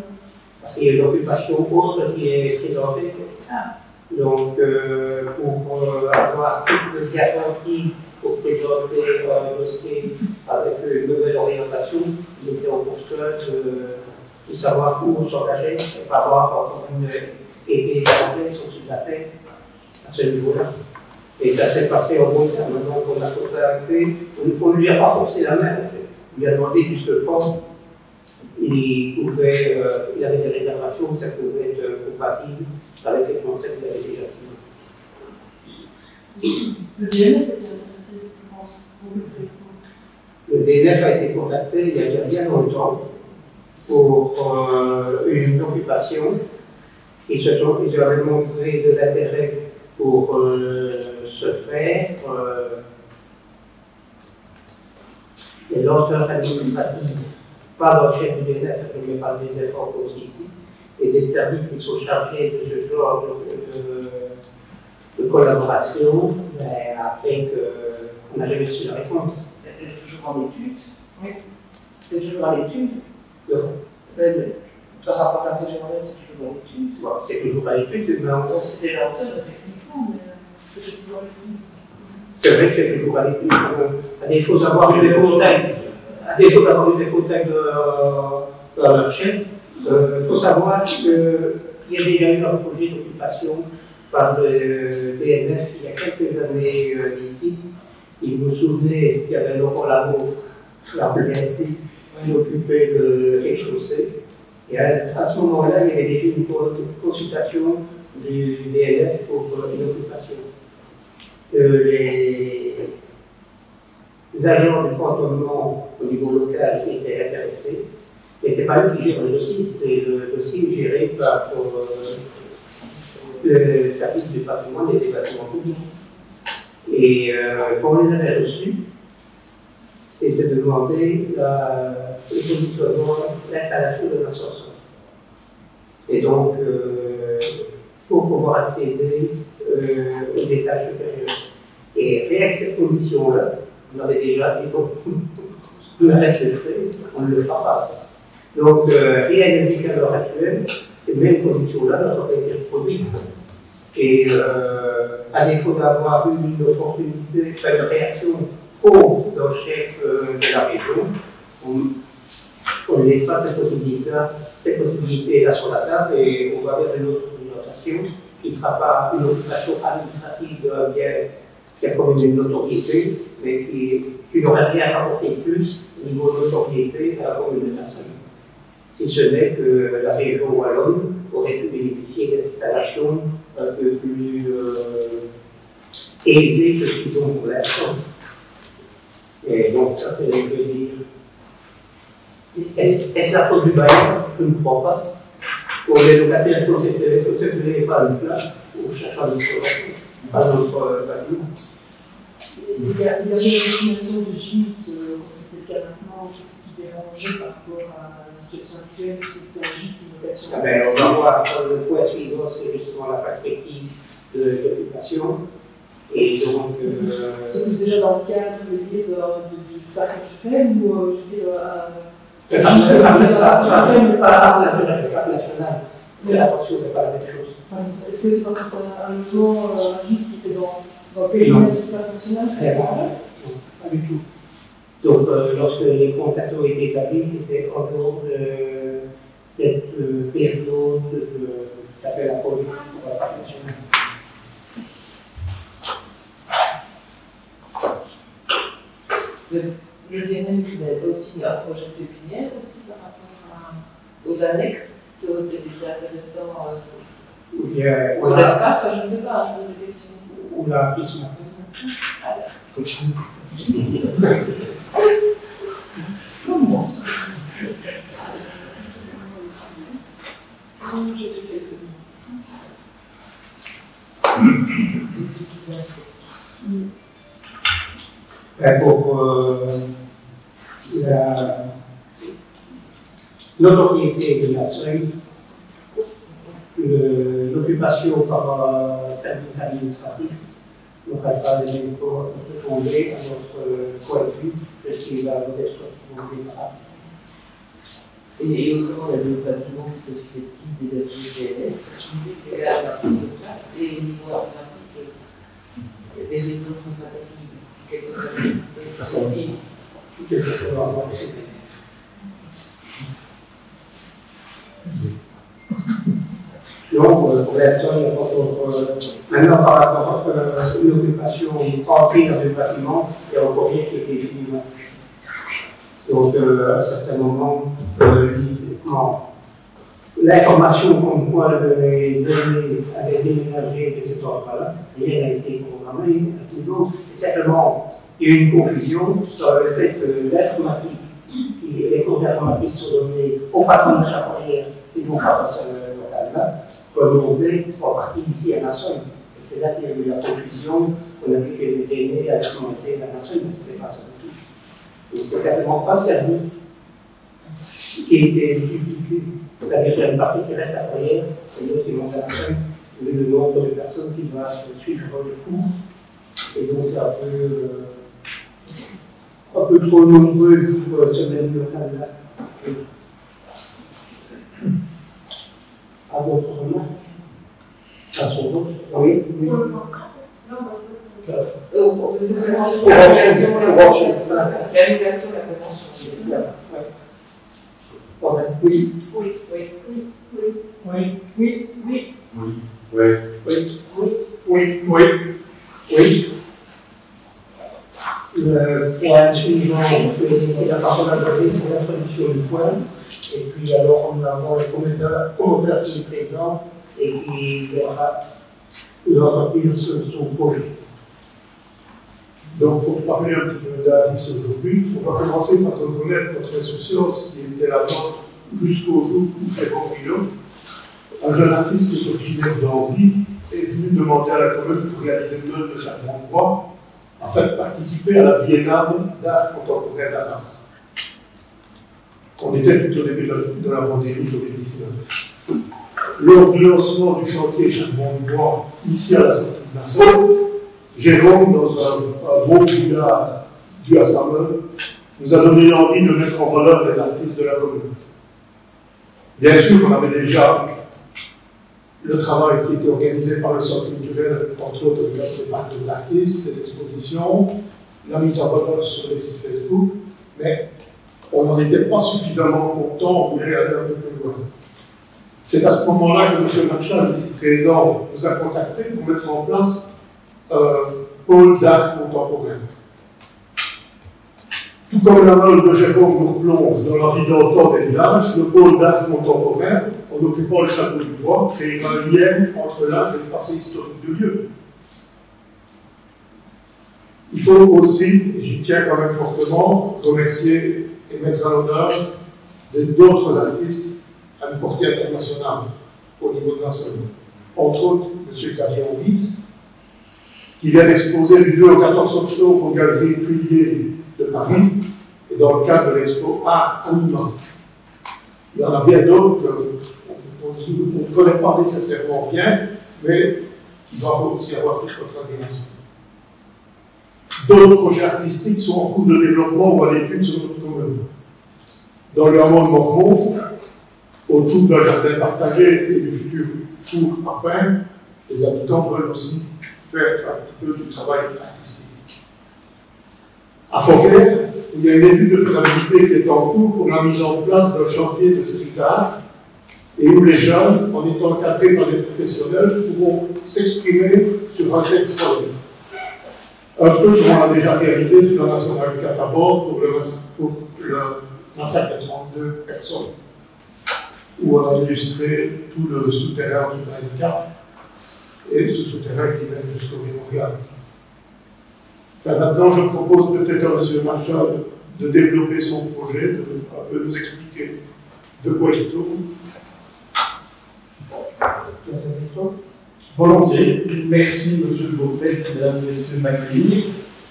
Parce qu'il y a une occupation autre qui est présentée. Ah. Donc, pour avoir toute la garantie pour présenter un dossier avec une nouvelle orientation, il était en constat de savoir où s'engager et pas avoir encore une épée d'anglais sur la tête à ce niveau-là. Et ça s'est passé en bon terme. Donc, on a contacté, on ne lui a pas forcé la main, en fait. On lui a demandé juste quand il y avait des réservations, ça pouvait être compatible avec les Français qu'il avait déjà signé. Le DNF était intéressé, je pense, pour le Le DNF a été contacté il y a déjà bien longtemps pour une occupation. Ils avaient montré de l'intérêt pour se faire des lenteurs administratives, pas dans le chef du DNF, je ne mets pas le DNF en cause ici, et des services qui sont chargés de ce genre de collaboration, a fait qu'on n'a jamais su la réponse. Elle est toujours en étude. Oui. C'est toujours à l'étude. Le rapport à la fédérale, c'est toujours à l'étude. Bon, c'est toujours à l'étude, mais donc c'est des lenteurs, effectivement, mais c'est toujours à l'étude. C'est vrai que c'est toujours à l'étude. À défaut d'avoir eu des contacts de leur chef, il faut savoir qu'il y a déjà eu un projet d'occupation par le DNF il y a quelques années ici. Si vous vous souvenez, il y avait Laurent Lamour, la ici, qui occupait le rez-de-chaussée. Et à ce moment-là, il y avait déjà une consultation du DNF pour une occupation. Les agents du cantonnement au niveau local étaient intéressés. Et ce n'est pas eux qui gèrent le dossier, c'est le dossier géré par le service du patrimoine et des bâtiments publics. Et quand on les avait reçus, c'était de demander le positionnement, l'installation de l'ascenseur. Et donc, pour pouvoir accéder aux étages supérieurs. Et avec cette condition-là, on avait déjà dit on arrête le frais, on ne le fera pas. Donc, rien ne dit qu'à l'heure actuelle, ces mêmes conditions-là n'ont pas été reproduites. Et à défaut d'avoir eu une opportunité, une réaction pour le chef de la région, on ne laisse pas cette possibilité là sur la table et on va vers une autre orientation qui ne sera pas une occupation administrative d'un bien qui a comme une notoriété, mais qui n'aurait rien à apporter de plus au niveau de notoriété à la communication. Si ce n'est que la région wallonne aurait pu bénéficier d'installations un peu plus aisées que ce qu'ils ont pour l'instant. Et donc, ça fait dire. Est-ce la faute du bailleur? Je ne crois pas. Pour les locataires qui ont cette pas une place, on cherche un autre pas notre bâtiment. Il y avait une destination de gîte, c'était le cas maintenant, qu'est-ce qui dérangeait par rapport à la situation actuelle, c'était un gîte, une location. Ah ben, on va voir le point suivant, c'est justement la perspective de l'occupation. Et donc. C'est déjà dans le cadre de l'idée du parc naturel ou je veux dire. Le parc national. Mais attention, c'est pas la même chose. Est-ce que c'est parce que c'est un logement, un gîte qui était dans le périmètre du parc national? Pas du tout. Donc, lorsque les contacts ont été établis, c'était en dehors de cette période qui s'appelle la projet pour le parc national. Le DNF avait aussi un projet de pépinière aussi par rapport aux annexes qui ont été intéressants pour l'espace, je ne sais pas, je pose des questions. Ou la piscine. Comment ça? Pour la notoriété de la seuil, l'occupation par service administratif n'aurait pas les mêmes retombées à notre point de vue que ce qui va être retrouvé par. Et autrement, il y a des bâtiments qui sont susceptibles d'héberger des élèves. Il y a la partie de classe et au niveau informatique, les réseaux sont attaqués. Quelque chose Donc, pour l'instant, il n'y a pas encore. Maintenant, par rapport à une occupation entrée dans le bâtiment, il y a encore rien qui est défini. Donc, à un certain moment, l'information comme quoi les aînés avaient déménagé de cet ordre-là, rien n'a été programmé à ce niveau. C'est simplement, il y a eu une confusion sur le fait que l'informatique, les cours d'informatique sont donnés au patron de chaque foyer et non pas à ce local-là, remonter en partie ici à Nassau. C'est là qu'il y a eu la confusion. On a vu que les aînés avaient remonté à Nassau, mais ce n'était pas ça du tout. Donc, c'est simplement pas le service qui était dupliqué. C'est-à-dire qu'il y a une partie qui reste à foyer et l'autre qui monte à Nassau, vu le nombre de personnes qui doivent suivre le cours. Et donc, c'est un peu trop nombreux pour ce même local-là. À d'autres remarques? À son autre? Oui, oui. C'est seulement l'annulation de la convention. Oui. Oui. Oui. Oui. Oui. Oui. Oui. Oui. Oui. Le point suivant, c'est la parole à donner pour l'introduction du point. Et puis alors, on va avoir le commentaire qui est présent et qui nous entretenir sur son projet. Donc, pour parler un petit peu d'Alice aujourd'hui, on va commencer par reconnaître notre insouciance qui était la nôtre jusqu'au jour où c'est Bourguillon, un jeune artiste originaire d'Henri, est venu demander à la commune pour réaliser une œuvre de Châtellerault afin de participer à la Biennale d'art contemporain d'Arras. On était tout au début de la pandémie Covid-19. Lors du lancement du chantier Châtellerault, ici à la sortie de Nassau, Jérôme, dans un beau brouillard dû à sa main, nous a donné l'envie de mettre en valeur les artistes de la commune. Bien sûr, on avait déjà le travail qui était organisé par le centre culturel, entre autres les parcs de l'artiste, les expositions, la mise en valeur sur les sites Facebook, mais on n'en était pas suffisamment content, on voulait aller un peu plus loin. C'est à ce moment-là que M. Marchal, ici présent, nous a contactés pour mettre en place pôle d'art contemporain. Tout comme la note de Jérôme nous replonge dans la vie d'antan des villages, le pôle d'art contemporain, en occupant le château du Bois, crée un lien entre l'art et le passé historique du lieu. Il faut aussi, et j'y tiens quand même fortement, remercier et mettre à l'honneur d'autres artistes à une portée internationale au niveau de national. Entre autres, M. Xavier Anguise, qui vient d'exposer du 2 au 14 octobre aux Galeries Pulier de Paris, et dans le cadre de l'expo Art Anima. Il y en a bien d'autres qu'on ne connaît pas nécessairement bien, mais qui doivent aussi avoir toute notre admiration. D'autres projets artistiques sont en cours de développement ou à l'étude sur notre commune. Dans le hameau de Mormont, autour d'un jardin partagé et du futur four à pain, les habitants veulent aussi faire un petit peu du travail artistique. À Forêt, il y a une étude de faisabilité qui est en cours pour la mise en place d'un chantier de street art et où les jeunes, en étant encadrés par des professionnels, pourront s'exprimer sur un tel projet. Un peu comme on a déjà réalisé sur la nationale 4 à bord pour le massacre de 32 personnes, où on a illustré tout le souterrain du 24 et ce souterrain qui mène jusqu'au mémorial. Enfin, maintenant, je propose peut-être à M. Marchal de développer son projet, de un peu nous expliquer de quoi il tourne. Volontiers. Merci, M. le Beau-Président, Mesdames et Messieurs, de m'accueillir.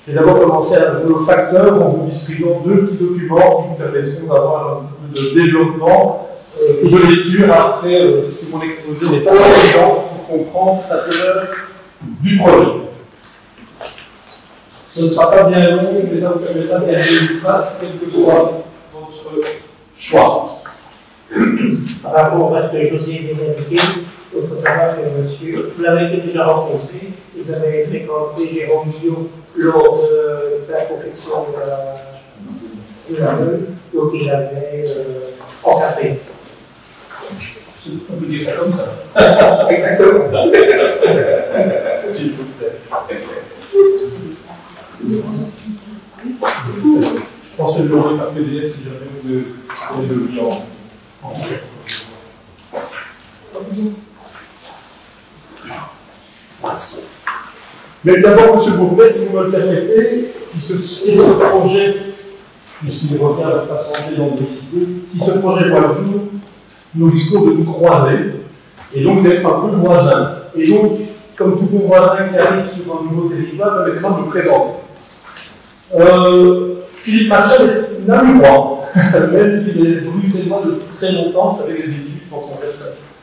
Je vais d'abord commencer avec nos facteurs en vous distribuant deux petits documents qui vous permettront d'avoir un petit peu de développement et de lecture. Après, si mon exposé n'est pas suffisant pour comprendre la teneur du projet. Ce ne sera pas bien long, mais ça vous permettra de gagner une trace, quel que soit votre choix. Par rapport à ce que José vient d'indiquer, il faut savoir que monsieur, vous l'avez déjà rencontré, vous avez fréquenté Jérôme Guillaume lors de sa confection de la meule, donc il avait encadré. On peut dire ça comme ça. Exactement. S'il vous plaît. Je pensais le l'aurait par PDF si jamais vous avez le lien en fait. Mais d'abord, M. Bourmet, si vous me le permettez, puisque si ce projet, puisqu'il revient à votre assemblée d'en décider, si ce projet voit le jour, nous risquons de nous croiser et donc d'être un peu voisins. Et donc, comme tout bon voisin qui arrive sur un nouveau territoire, permettez-moi de me présenter. Philippe Marchal est un ami roi, même s'il est bruxellois depuis très longtemps, vous savez, les études, quand on reste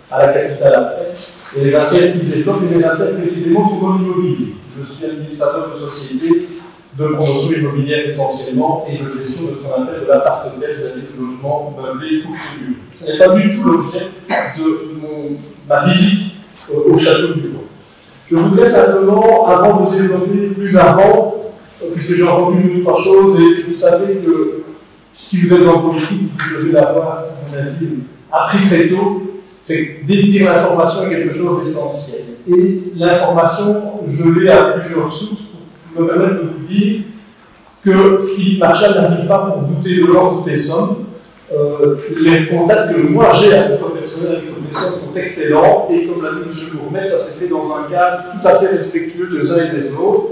à la capitale après, et les affaires qui développent, et les affaires précisément sur l'immobilier. Je suis administrateur de société de promotion immobilière essentiellement et de gestion de ce qu'on appelle de l'appart-hôtel, c'est-à-dire de logement meublé pour tribu. Ce n'est pas du tout l'objet de ma visite au château du Bois. Je voudrais simplement, avant de vous développer plus avant, puisque j'ai entendu une ou trois choses, et vous savez que si vous êtes en politique, vous devez l'avoir, à mon avis, appris très tôt, c'est que détenir l'information est quelque chose d'essentiel. Et l'information, je l'ai à plusieurs sources pour me permettre de vous dire que Philippe Marchal n'arrive pas pour douter de l'or, toutes les sommes. Les contacts que moi j'ai à titre personnel avec les sommes sont excellents, et comme l'a dit M. Bourmet, ça s'est fait dans un cadre tout à fait respectueux des uns et des autres.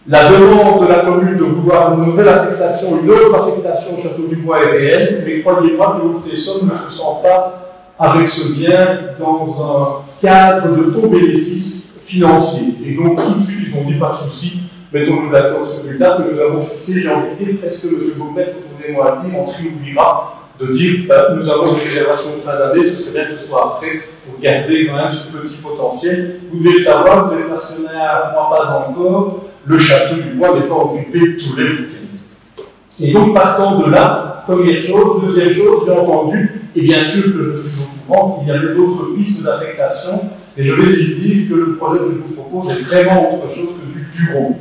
La demande de la commune de vouloir une nouvelle affectation, une autre affectation au Château du Bois est réelle, mais croyez-moi que les sommes ne se sentent pas avec ce bien dans un cadre de taux bénéfice financier. Et donc tout de suite, ils ont dit pas de souci, mettons-nous d'accord sur le date que nous avons fixé, j'ai envie de dire, est-ce que M. Bourmet, retournez-moi à dire, en triomphira de dire nous avons une réservation de fin d'année, ce serait bien que ce soit après pour garder quand même ce petit potentiel. Vous devez le savoir, vous êtes actionnaire, moi pas encore, le château du Bois n'est pas occupé tous les week-ends. Et donc partant de là, première chose, deuxième chose, j'ai entendu, et bien sûr que je suis au courant, il y avait d'autres pistes d'affectation, et je vais y dire que le projet que je vous propose est vraiment autre chose que du bureau.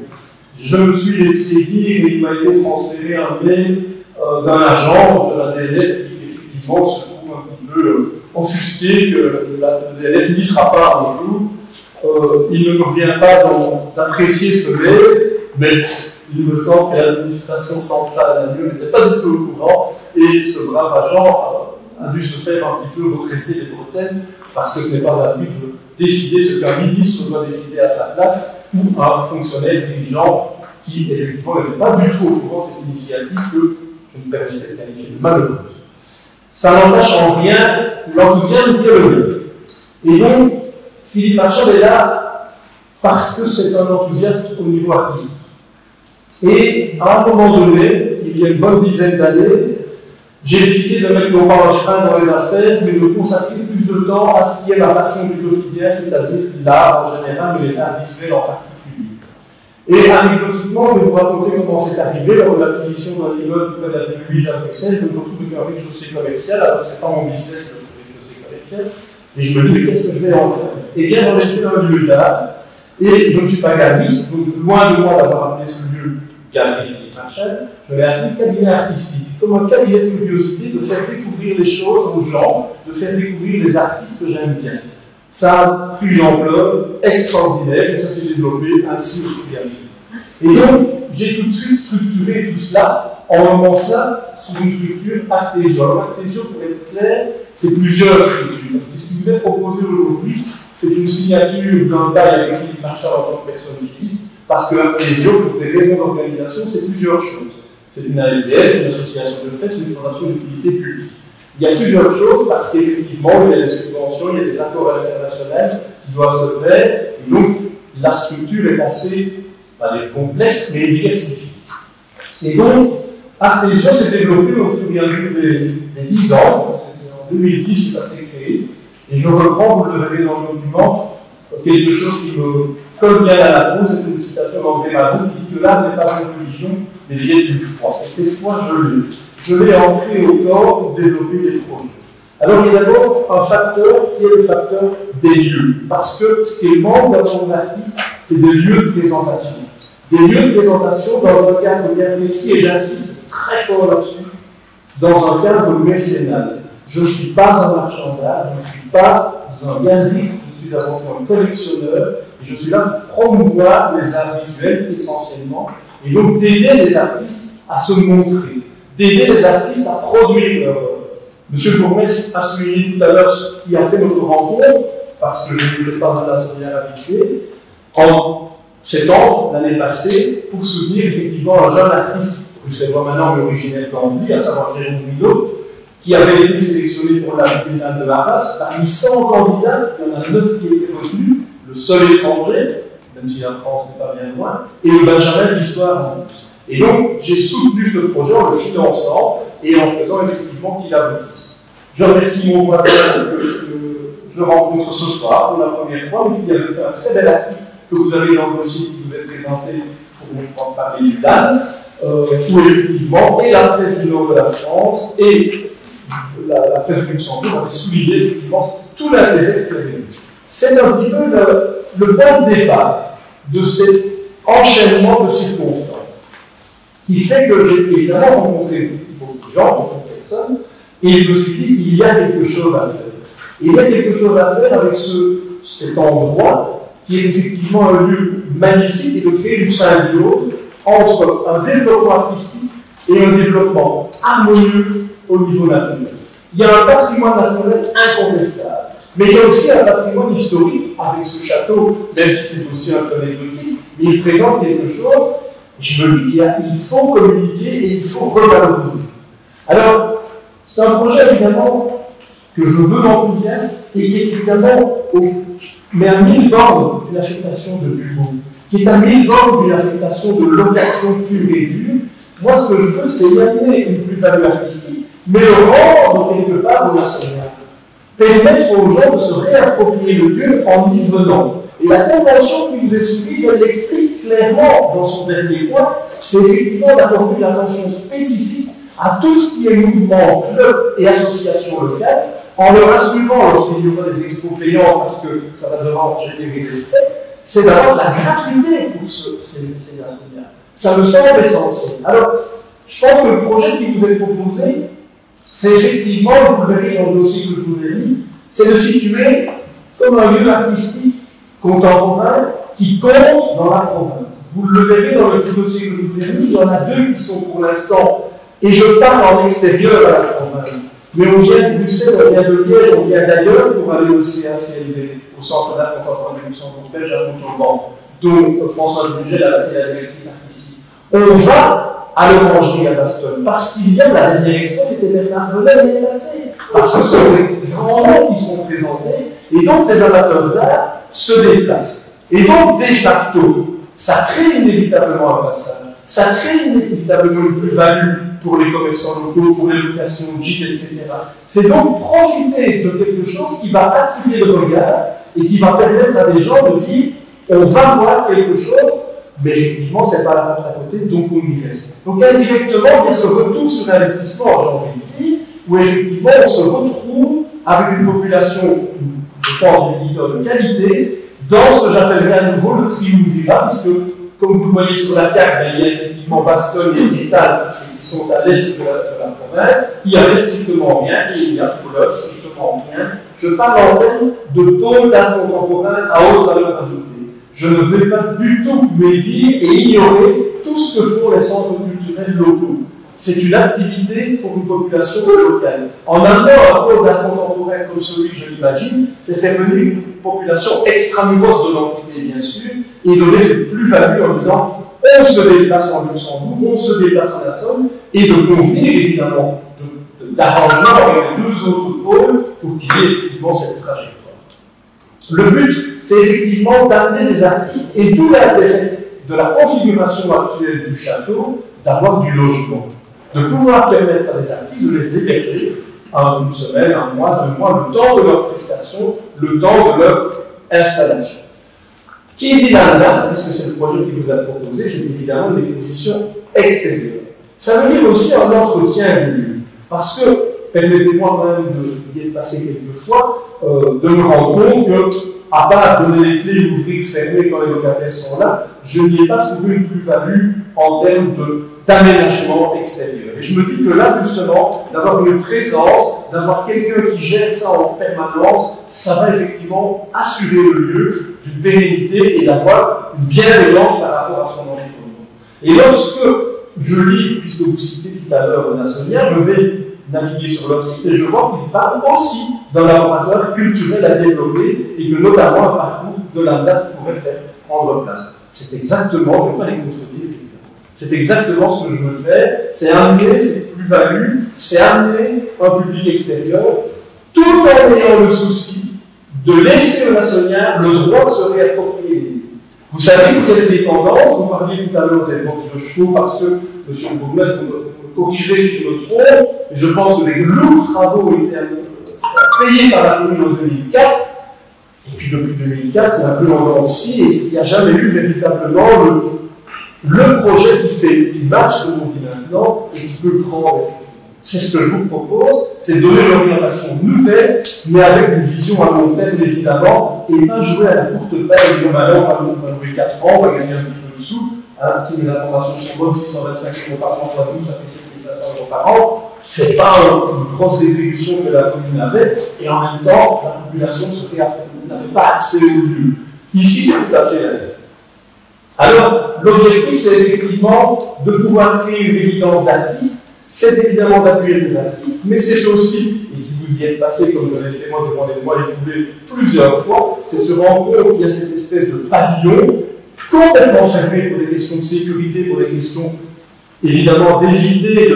Je me suis laissé dire, et il m'a été transféré un mail d'un agent de la DLF qui effectivement se trouve un petit peu offusqué que la DLF n'y sera pas un jour. Il ne me revient pas d'apprécier ce mail, mais il me semble que l'administration centrale n'était pas du tout au courant, et ce brave agent a dû se faire un petit peu retresser les bretelles, parce que ce n'est pas à lui de décider ce qu'un ministre doit décider à sa place, ou un fonctionnaire dirigeant qui, effectivement, n'était pas du tout au courant de cette initiative que je me permettais de qualifier de malheureuse. Ça n'empêche en rien l'enthousiasme qui est le mien. Et donc, Philippe Marchal est là parce que c'est un enthousiasme au niveau artistique. Et à un moment donné, il y a une bonne dizaine d'années, j'ai décidé de mettre non pas un frein dans les affaires, mais de consacrer plus de temps à ce qui est la passion du quotidien, c'est-à-dire l'art en général, mais les arts visuels en particulier. Et anecdotiquement, je vais vous raconter comment c'est arrivé lors de l'acquisition d'un immeuble près de la rue Louise à Bruxelles. Je me retrouve avec un rez-de-chaussée commercial, alors c'est pas mon business le rez-de-chaussée commercial, et je me dis, mais qu'est-ce que je vais en faire? Eh bien, j'en ai fait un lieu d'art, et je ne suis pas galeriste, donc loin de moi d'avoir appelé ce lieu Galerie Philippe Marchal, je l'ai appelé cabinet artistique, comme un cabinet de curiosité, de faire découvrir les choses aux gens, de faire découvrir les artistes que j'aime bien. Ça a pris une ampleur extraordinaire, et ça s'est développé ainsi au fur et à mesure. Et donc, j'ai tout de suite structuré tout cela en menant ça sous une structure Artesio. Alors, Artesio, pour être clair, c'est plusieurs structures. Parce que ce qui vous est proposé aujourd'hui, c'est une signature d'un bail avec Philippe Marchal en tant que personne physique, parce que Artesio, pour des raisons d'organisation, c'est plusieurs choses. C'est une ALDF, une association de fait, c'est une fondation d'utilité publique. Il y a plusieurs choses parce qu'effectivement, il y a des subventions, il y a des accords internationaux qui doivent se faire. Et donc, la structure est assez pas dire complexe, mais diversifié. Et donc, Artesio s'est développé au fur et à mesure des 10 ans, c'était en 2010 que ça s'est créé, et je reprends, vous le verrez dans le document, quelque chose qui me colle bien à la peau, c'est une citation d'André Malraux qui dit que l'art n'est pas une religion, mais il est une foi. Et cette foi, je l'ai ancrée au corps pour développer des projets. Alors, il y a d'abord un facteur qui est le facteur des lieux. Parce que ce qui est manque dans mon artiste, c'est des lieux de présentation. Des lieux de présentation dans un cadre bien précis, et j'insiste très fort là-dessus, dans un cadre mécénal. Je ne suis pas un marchand d'art, je ne suis pas un galeriste, je suis d'abord un collectionneur, et je suis là pour promouvoir les arts visuels essentiellement, et donc d'aider les artistes à se montrer, d'aider les artistes à produire leur œuvre. Monsieur Gourmès a souligné tout à l'heure ce qui a fait notre rencontre, parce que je n'étais pas un assembleur habitué, en septembre, l'année passée, pour soutenir effectivement un jeune artiste bruxellois maintenant, mais originaire d'Ambly, à savoir Jérôme Milot, qui avait été sélectionné pour la Biennale de Arras. Parmi 100 candidats, il y en a 9 qui étaient retenus, le seul étranger, même si la France n'est pas bien loin, et le Benjamin de l'Histoire en plus. Et donc, j'ai soutenu ce projet en le finançant et en faisant effectivement qu'il aboutisse. Je remercie mon voisin que je rencontre ce soir pour la première fois, mais qui avait fait un très bel article que vous avez dans le dossier qui vous est présenté pour vous parler du LAN, où effectivement, et la presse du nord de la France et la presse du Luxembourg avait souligné effectivement tout l'intérêt qu'il y avait. C'est un petit peu le point de départ de cet enchaînement de circonstances qui fait que j'ai évidemment rencontré beaucoup de gens, beaucoup de personnes, et je me suis dit, il y a quelque chose à faire. Et il y a quelque chose à faire avec cet endroit qui est effectivement un lieu magnifique et de créer une symbiose entre un développement artistique et un développement harmonieux au niveau naturel. Il y a un patrimoine naturel incontestable, mais il y a aussi un patrimoine historique avec ce château, même si c'est aussi un peu anecdotique, mais il présente quelque chose. Je me dis qu'il faut communiquer et il faut revaloriser. Alors, c'est un projet évidemment que je veux d'enthousiasme et qui est évidemment mais à 1000 bornes d'une affectation de bureau, qui est à 1000 bornes d'une affectation de location pure et dure. Moi, ce que je veux, c'est y amener une plus-value artistique, mais le rendre quelque part au national. Permettre aux gens de se réapproprier le lieu en y venant. Et la convention qui nous est soumise, elle l'explique clairement dans son dernier point, c'est effectivement d'accorder une attention spécifique à tout ce qui est mouvement, club et association locale, en leur assurant, lorsqu'il y aura des expos payants, parce que ça va devoir générer des frais, c'est d'avoir de la gratuité pour ces nationales. Ça me semble essentiel. Alors, je pense que le projet qui vous est proposé, c'est effectivement, vous le verrez dans le dossier que je vous ai mis, c'est de situer comme un lieu artistique contemporain qui compte dans la province. Vous le verrez dans le dossier que je vous ai mis, il y en a 2 qui sont pour l'instant, et je parle en extérieur à la province. Mais on vient de Bruxelles, on vient de Liège, on vient d'ailleurs pour aller au CACLD, au Centre d'art contemporain de Luxembourg belge à Montauban, dont François Brugel est la directrice artistique. On va à l'Orangerie à Bastogne, parce qu'il y a la dernière expo, c'était Bernard Venet l'année passée. Parce que ce sont des grands noms qui sont présentés, et donc les amateurs d'art se déplacent. Et donc, de facto, ça crée inévitablement un passage, ça crée inévitablement une plus-value pour les commerçants locaux, pour les locations de gîtes, etc. C'est donc profiter de quelque chose qui va attirer le regard et qui va permettre à des gens de dire on va voir quelque chose, mais effectivement, ce n'est pas la porte à côté, donc on y reste. Donc indirectement, il y a ce retour sur l'investissement, j'ai envie de dire, où effectivement on se retrouve avec une population, je pense, d'éditeurs de qualité, dans ce que j'appellerais à nouveau le triumvirat, puisque, comme vous le voyez sur la carte, il y a effectivement Bastogne et Étal qui sont à l'est de la province, il n'y avait strictement rien, et il y a pour l'heure strictement rien. Je parle en termes de pôle d'art contemporain à haute valeur ajoutée. Je ne vais pas du tout médire et ignorer tout ce que font les centres culturels locaux. C'est une activité pour une population locale. En amenant un pôle d'art contemporain comme celui que je l'imagine, c'est faire venir une population extramuros de l'entité, bien sûr, et donner cette plus-value en disant on se déplace en Luxembourg, on se déplace à la Somme, et de convenir évidemment d'arrangement avec les 2 autres pôles pour qu'il y ait effectivement cette trajectoire. Le but, c'est effectivement d'amener des artistes, et d'où l'intérêt de la configuration actuelle du château d'avoir du logement, de pouvoir permettre à des artistes de les héberger une semaine, un mois, 2 mois, le temps de leur prestation, le temps de leur installation. Qui dit là, puisque c'est le projet qui vous a proposé, c'est évidemment une exposition extérieure. Ça veut dire aussi un entretien du lieu, parce que, permettez-moi quand même d'y être passé quelques fois, de me rendre compte que, à part donner les clés, ouvrir, fermer quand les locataires sont là, je n'y ai pas trouvé une plus-value en termes d'aménagement extérieur. Et je me dis que là, justement, d'avoir une présence, d'avoir quelqu'un qui gère ça en permanence, ça va effectivement assurer le lieu d'une pérennité et d'avoir une bienveillance par rapport à son environnement. Et lorsque je lis, puisque vous citez tout à l'heure Nassaunia, je vais naviguer sur leur site et je vois qu'ils parlent aussi d'un laboratoire culturel à développer et que notamment un parcours de la date pourrait faire prendre place. C'est exactement, je ne vais pas les contredire, c'est exactement ce que je veux faire, c'est amener cette plus-value, c'est amener un public extérieur, tout en ayant le souci de laisser aux Nassauniens le droit de se réapproprier. Vous savez qu'il y a des tendances, vous parliez tout à l'heure des ventes de chevaux parce que, M. Bourmet, vous me corrigerez si je me trompe, mais je pense que des lourds travaux ont été payés par la commune en 2004, et puis depuis 2004, c'est un peu en dents de scie, et il n'y a jamais eu véritablement le projet qui match ce qu'on dit maintenant et qui peut le prendre effectivement. C'est ce que je vous propose, c'est donner une orientation nouvelle, mais avec une vision à long terme évidemment, et pas jouer à la courte paille et dire bah là, on va louer 4 ans, on va gagner un petit peu de sous. Hein, si mes informations sont bonnes, 625 € par an fois 12, ça fait 7500 € par an. C'est pas une grosse rétribution que la commune avait, et en même temps, la population n'avait pas accès au lieu. Ici, c'est tout à fait la même. Alors, l'objectif, c'est effectivement de pouvoir créer une résidence d'artistes. C'est évidemment d'appuyer les artistes, mais c'est aussi, et si vous y êtes passé comme je l'ai fait moi devant les mois écoulés plusieurs fois, c'est de se rendre compte qu'il y a cette espèce de pavillon complètement fermé pour des questions de sécurité, pour des questions évidemment d'éviter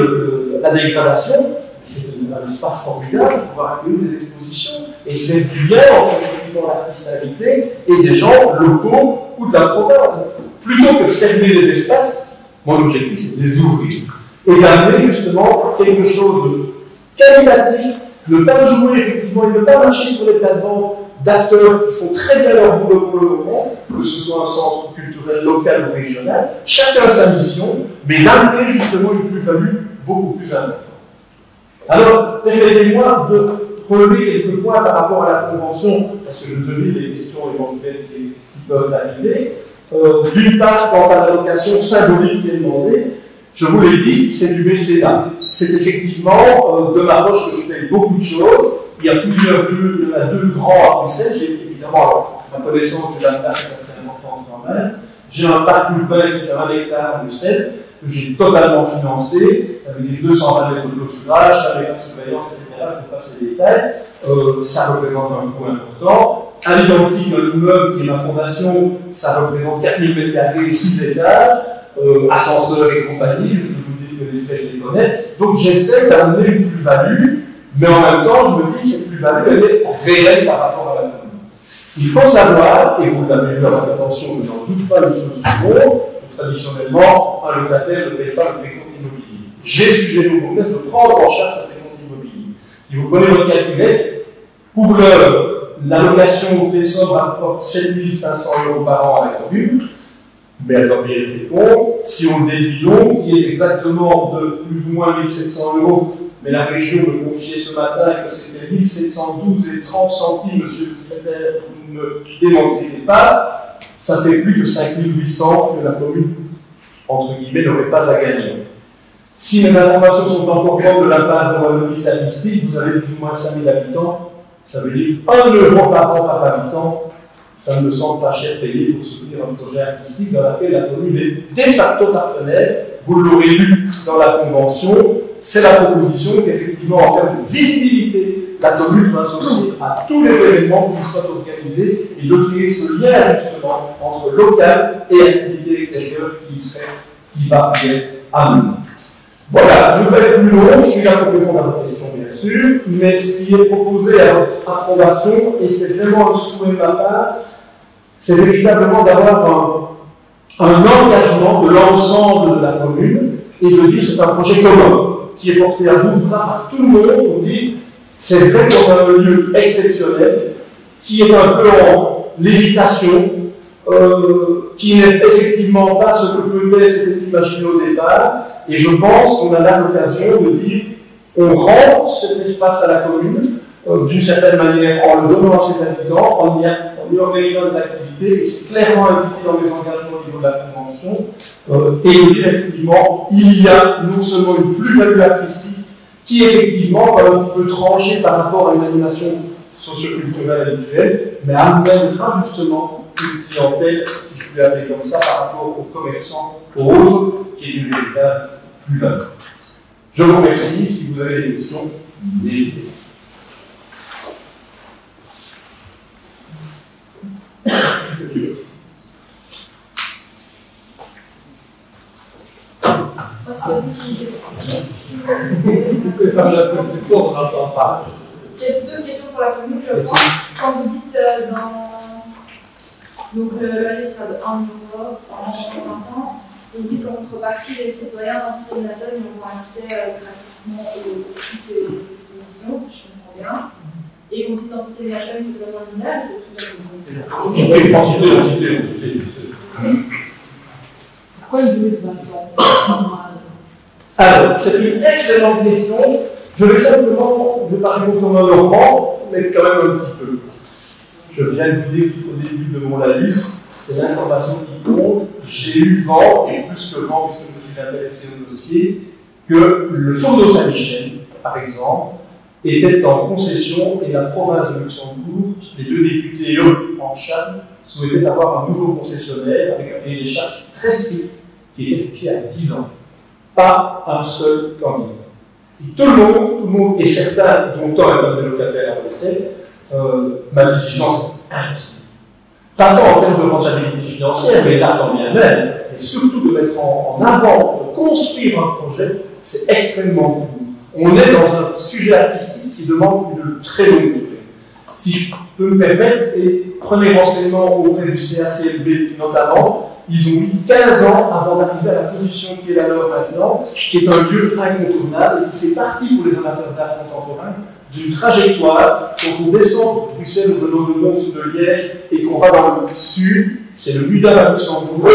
la dégradation. C'est un espace formidable pour pouvoir accueillir des expositions et faire du lien entre effectivement l'artiste invité et des gens locaux ou de la province. Plutôt que de fermer les espaces, mon objectif c'est de les ouvrir et d'amener justement quelque chose de qualitatif, ne pas jouer effectivement et ne pas marcher sur les plates-bandes d'acteurs qui font très bien leur boulot pour le moment, que ce soit un centre culturel local ou régional, chacun sa mission, mais d'amener justement une plus-value beaucoup plus importante. Alors, permettez-moi de relever quelques points par rapport à la Convention, parce que je devine les questions éventuelles qui peuvent arriver. D'une part, quant à la location symbolique qui est demandée, je vous l'ai dit, c'est du mécénat. C'est effectivement de ma poche que je fais beaucoup de choses. Il y a plusieurs lieux, il y en a 2 grands à Bruxelles. J'ai évidemment, ma connaissance de la place est assez importante quand même. J'ai un parc urbain qui fait 1 hectare à Bruxelles, que j'ai totalement financé. Ça veut dire 220 mètres de clôturage, avec la surveillance, etc. Je ne vais pas passer les détails. Ça représente un coût important. À l'identique, l'immeuble qui est ma fondation, ça représente 4000 m², 6 étages, ascenseur et compagnie. Je vous dis que les faits, je les connais. Donc j'essaie d'amener une plus-value, mais en même temps, je me dis que cette plus-value, elle est réelle par rapport à la commune. Il faut savoir, et vous l'avez vu à votre attention, je n'en doute pas le second, traditionnellement, un locataire ne paye pas le précompte immobilier. J'ai suggéré au bourgmestre de prendre en charge ce précompte immobilier. Si vous prenez votre calculette, pour la location au Tesson rapporte 7 500 € par an à la commune, mais elle doit payer le précompte. Si on le déduit donc, qui est exactement de plus ou moins 1 700 €, mais la région me confiait ce matin que c'était 1 712 et 30 centimes, monsieur le secrétaire, vous ne me démentirez pas, ça fait plus que 5 800 que la commune, entre guillemets, n'aurait pas à gagner. Si mes informations sont encore bonnes de la part de l'Office statistique, vous avez plus ou moins 5 000 habitants, ça veut dire 1 € par an par habitant. Ça ne me semble pas cher payé pour soutenir un projet artistique dans lequel la commune est de facto partenaire. Vous l'aurez lu dans la convention, c'est la proposition qu'effectivement, en termes de visibilité, la commune soit associée à tous les événements qui soient organisés et de créer ce lien justement entre local et activité extérieure qui va y être amené. Voilà, je ne vais pas être plus long, je suis là pour répondre à votre question bien sûr, mais ce qui est proposé à votre approbation, et c'est vraiment un souhait de ma part, c'est véritablement d'avoir un engagement de l'ensemble de la commune et de dire c'est un projet commun qui est porté à bout de bras par tout le monde. On dit c'est vrai qu'on a un lieu exceptionnel qui est un peu en lévitation, qui n'est effectivement pas ce que peut-être était imaginé au départ. Et je pense qu'on a là l'occasion de dire on rend cet espace à la commune d'une certaine manière en le donnant à ses habitants, en y organisant des activités, et c'est clairement indiqué dans les engagements au niveau de la Convention, et de dire effectivement, il y a non seulement une plus-value artistique qui effectivement va un petit peu trancher par rapport à une animation socioculturelle habituelle, mais amènera justement une clientèle, si je puis l'appeler comme ça, par rapport aux commerçants, aux autres, qui est une véritable plus-value. Je vous remercie. Si vous avez des questions, n'hésitez pas. C'est deux questions pour la commune, je crois. Quand vous dites donc le loyer sera de 1 euro pendant 20 ans, vous dites qu'en contrepartie, les citoyens d'entité de la salle auront accès gratuitement au site des expositions, si je comprends bien. Et quand vous dites entité de la salle, c'est seulement le village, c'est tout à fait. Pourquoi une durée de 20 ans? Alors, c'est une excellente question. Je vais simplement, je ne vais pas répondre comme un Laurent, mais quand même un petit peu. Je viens de vous dire tout au début de mon laïus, c'est l'information qui compte. J'ai eu vent, et plus que vent, puisque je me suis intéressé au dossier, que le Fourneau Saint-Michel, par exemple, était en concession et la province de Luxembourg, les deux députés, eux, en charge, souhaitaient avoir un nouveau concessionnaire avec un cahier des charges très strict qui était fixé à 10 ans. Pas un seul candidat. Et tout le monde, et certains, dont un est un des locataires à Bruxelles, m'a dit que c'est impossible. Pas tant en termes de rentabilité financière, mais là, quand bien même, et surtout de mettre en avant, de construire un projet, c'est extrêmement court. On est dans un sujet artistique qui demande une très longue durée. Si je peux me permettre, et prenez renseignement auprès du CACLB notamment, ils ont mis 15 ans avant d'arriver à la position qui est la leur maintenant, qui est un lieu incontournable et qui fait partie pour les amateurs d'art contemporain d'une trajectoire. Quand on descend de Bruxelles ou venant de Mons ou de Liège et qu'on va dans le sud, c'est le Muda à Luxembourg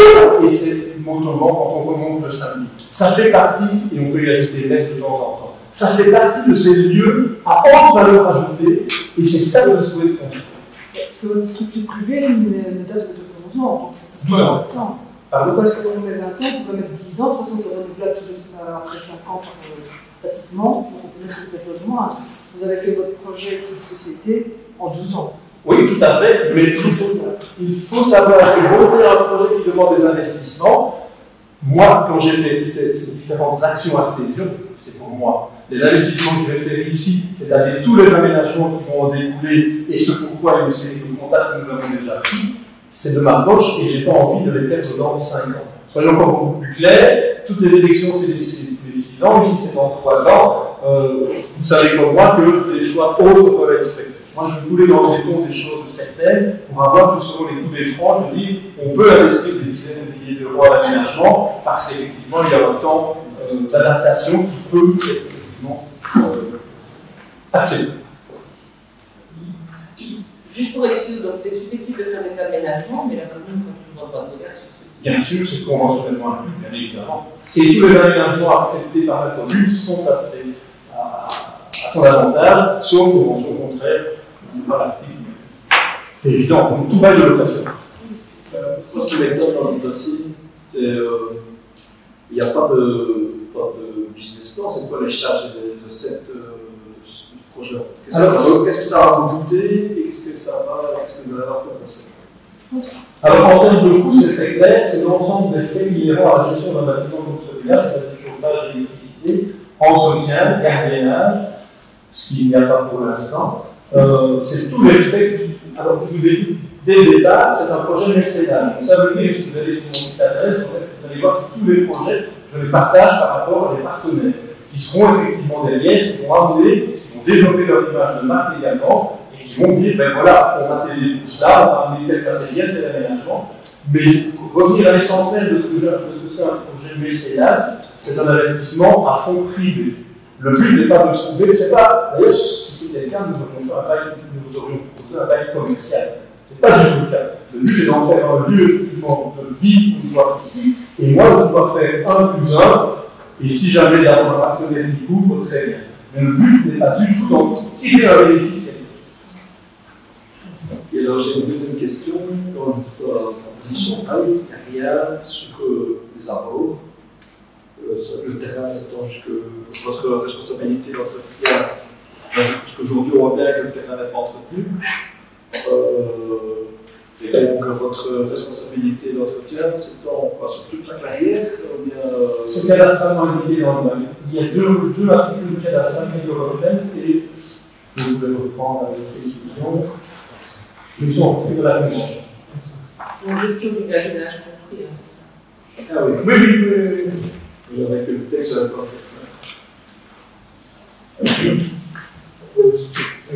et c'est motoirement quand on remonte le Saint-Denis. Ça fait partie, et on peut y ajouter l'Est de temps en temps, ça fait partie de ces lieux à haute valeur ajoutée et c'est ça que je souhaite construire. Parce que votre structure privée ne date que de 11 ans. 12 ans. Pourquoi est-ce qu'on met 20 ans? On peut mettre 10 ans, de toute façon, c'est renouvelable après 5 ans tacitement, donc on peut mettre une période moindre. Vous avez fait votre projet de cette société en 12 ans. Oui, tout à fait, mais il faut savoir que monter un projet qui demande des investissements. Moi, quand j'ai fait ces différentes actions artésiennes, c'est pour moi. Les investissements que je vais faire ici, c'est-à-dire tous les aménagements qui vont en découler, et ce pourquoi il y a une série de contacts que nous avons déjà pris, c'est de ma poche et je n'ai pas envie de les perdre dans 5 ans. Soyons encore beaucoup plus clairs, toutes les élections c'est les 6 ans, ici c'est dans 3 ans. Vous savez comme moi que des choix autres peuvent être faits. Moi je voulais dans le béton des choses certaines pour avoir justement les coups des francs. Je dis on peut investir des dizaines de milliers d'euros à l'aménagement parce qu'effectivement il y a un temps d'adaptation qui peut être effectivement accepté. Juste pour exclure, donc c'est susceptible de faire des aménagements, mais la commune n'a toujours pas de regard sur ceci. Bien sûr, c'est conventionnellement inclus, bien évidemment. Et tous les aménagements acceptés par la commune sont à son avantage, sauf convention contraire, je ne dis pas l'article. C'est évident, donc tout bail de location. Ce qui m'étonne dans le dossier, c'est il n'y a pas de business plan, c'est quoi les charges de cette projet? Qu'est-ce que ça va vous coûter et qu'est-ce que vous allez avoir comme concept? Alors en termes de coûts, c'est très clair, c'est l'ensemble des frais inhérents à la gestion d'un bâtiment comme celui-là, c'est-à-dire chauffage, électricité, entretien, gardiennage, ce qu'il n'y a pas pour l'instant. C'est tous les frais qui. Alors je vous ai dit, dès le départ, c'est un projet mécénat. Donc ça veut dire, si vous allez sur mon site internet, vous allez voir que tous les projets, je les partage par rapport à des partenaires qui seront effectivement derrière, qui vont amener, qui vont développer leur image de marque également, et qui vont dire, ben voilà, on va t'aider pour cela, on va amener tel matériel, tel aménagement. Mais revenir à l'essentiel de ce que c'est un projet mécénal, c'est un investissement à fond privé. Le but n'est pas de trouver, c'est pas, d'ailleurs, si c'était le cas, nous aurions proposé un bail commercial. C'est pas du tout le cas. Le but est d'en faire un lieu effectivement de vie pour pouvoir ici, et moi de pouvoir faire 1+1, et si jamais d'avoir un partenaire qui couvre, très bien. Mais le but n'est pas du tout d'en tirer un bénéfice. Et alors j'ai une deuxième question. Dans la proposition A, il y a sur les arbres, le terrain s'étend jusque votre responsabilité d'entretien, parce qu'aujourd'hui on voit bien que le terrain n'est pas entretenu. Et donc votre responsabilité d'entretien s'étend sur toute la carrière ou bien, Ce cadastre indiqué dans le manuel. Il y a deux articles de cadastre qui le reprennent et vous pouvez reprendre avec précision. Ils sont pris de la convention. Donc, gestion du gardiennage compris, c'est ça. Ah oui. Oui. J'avais que le texte, j'avais pas fait ça.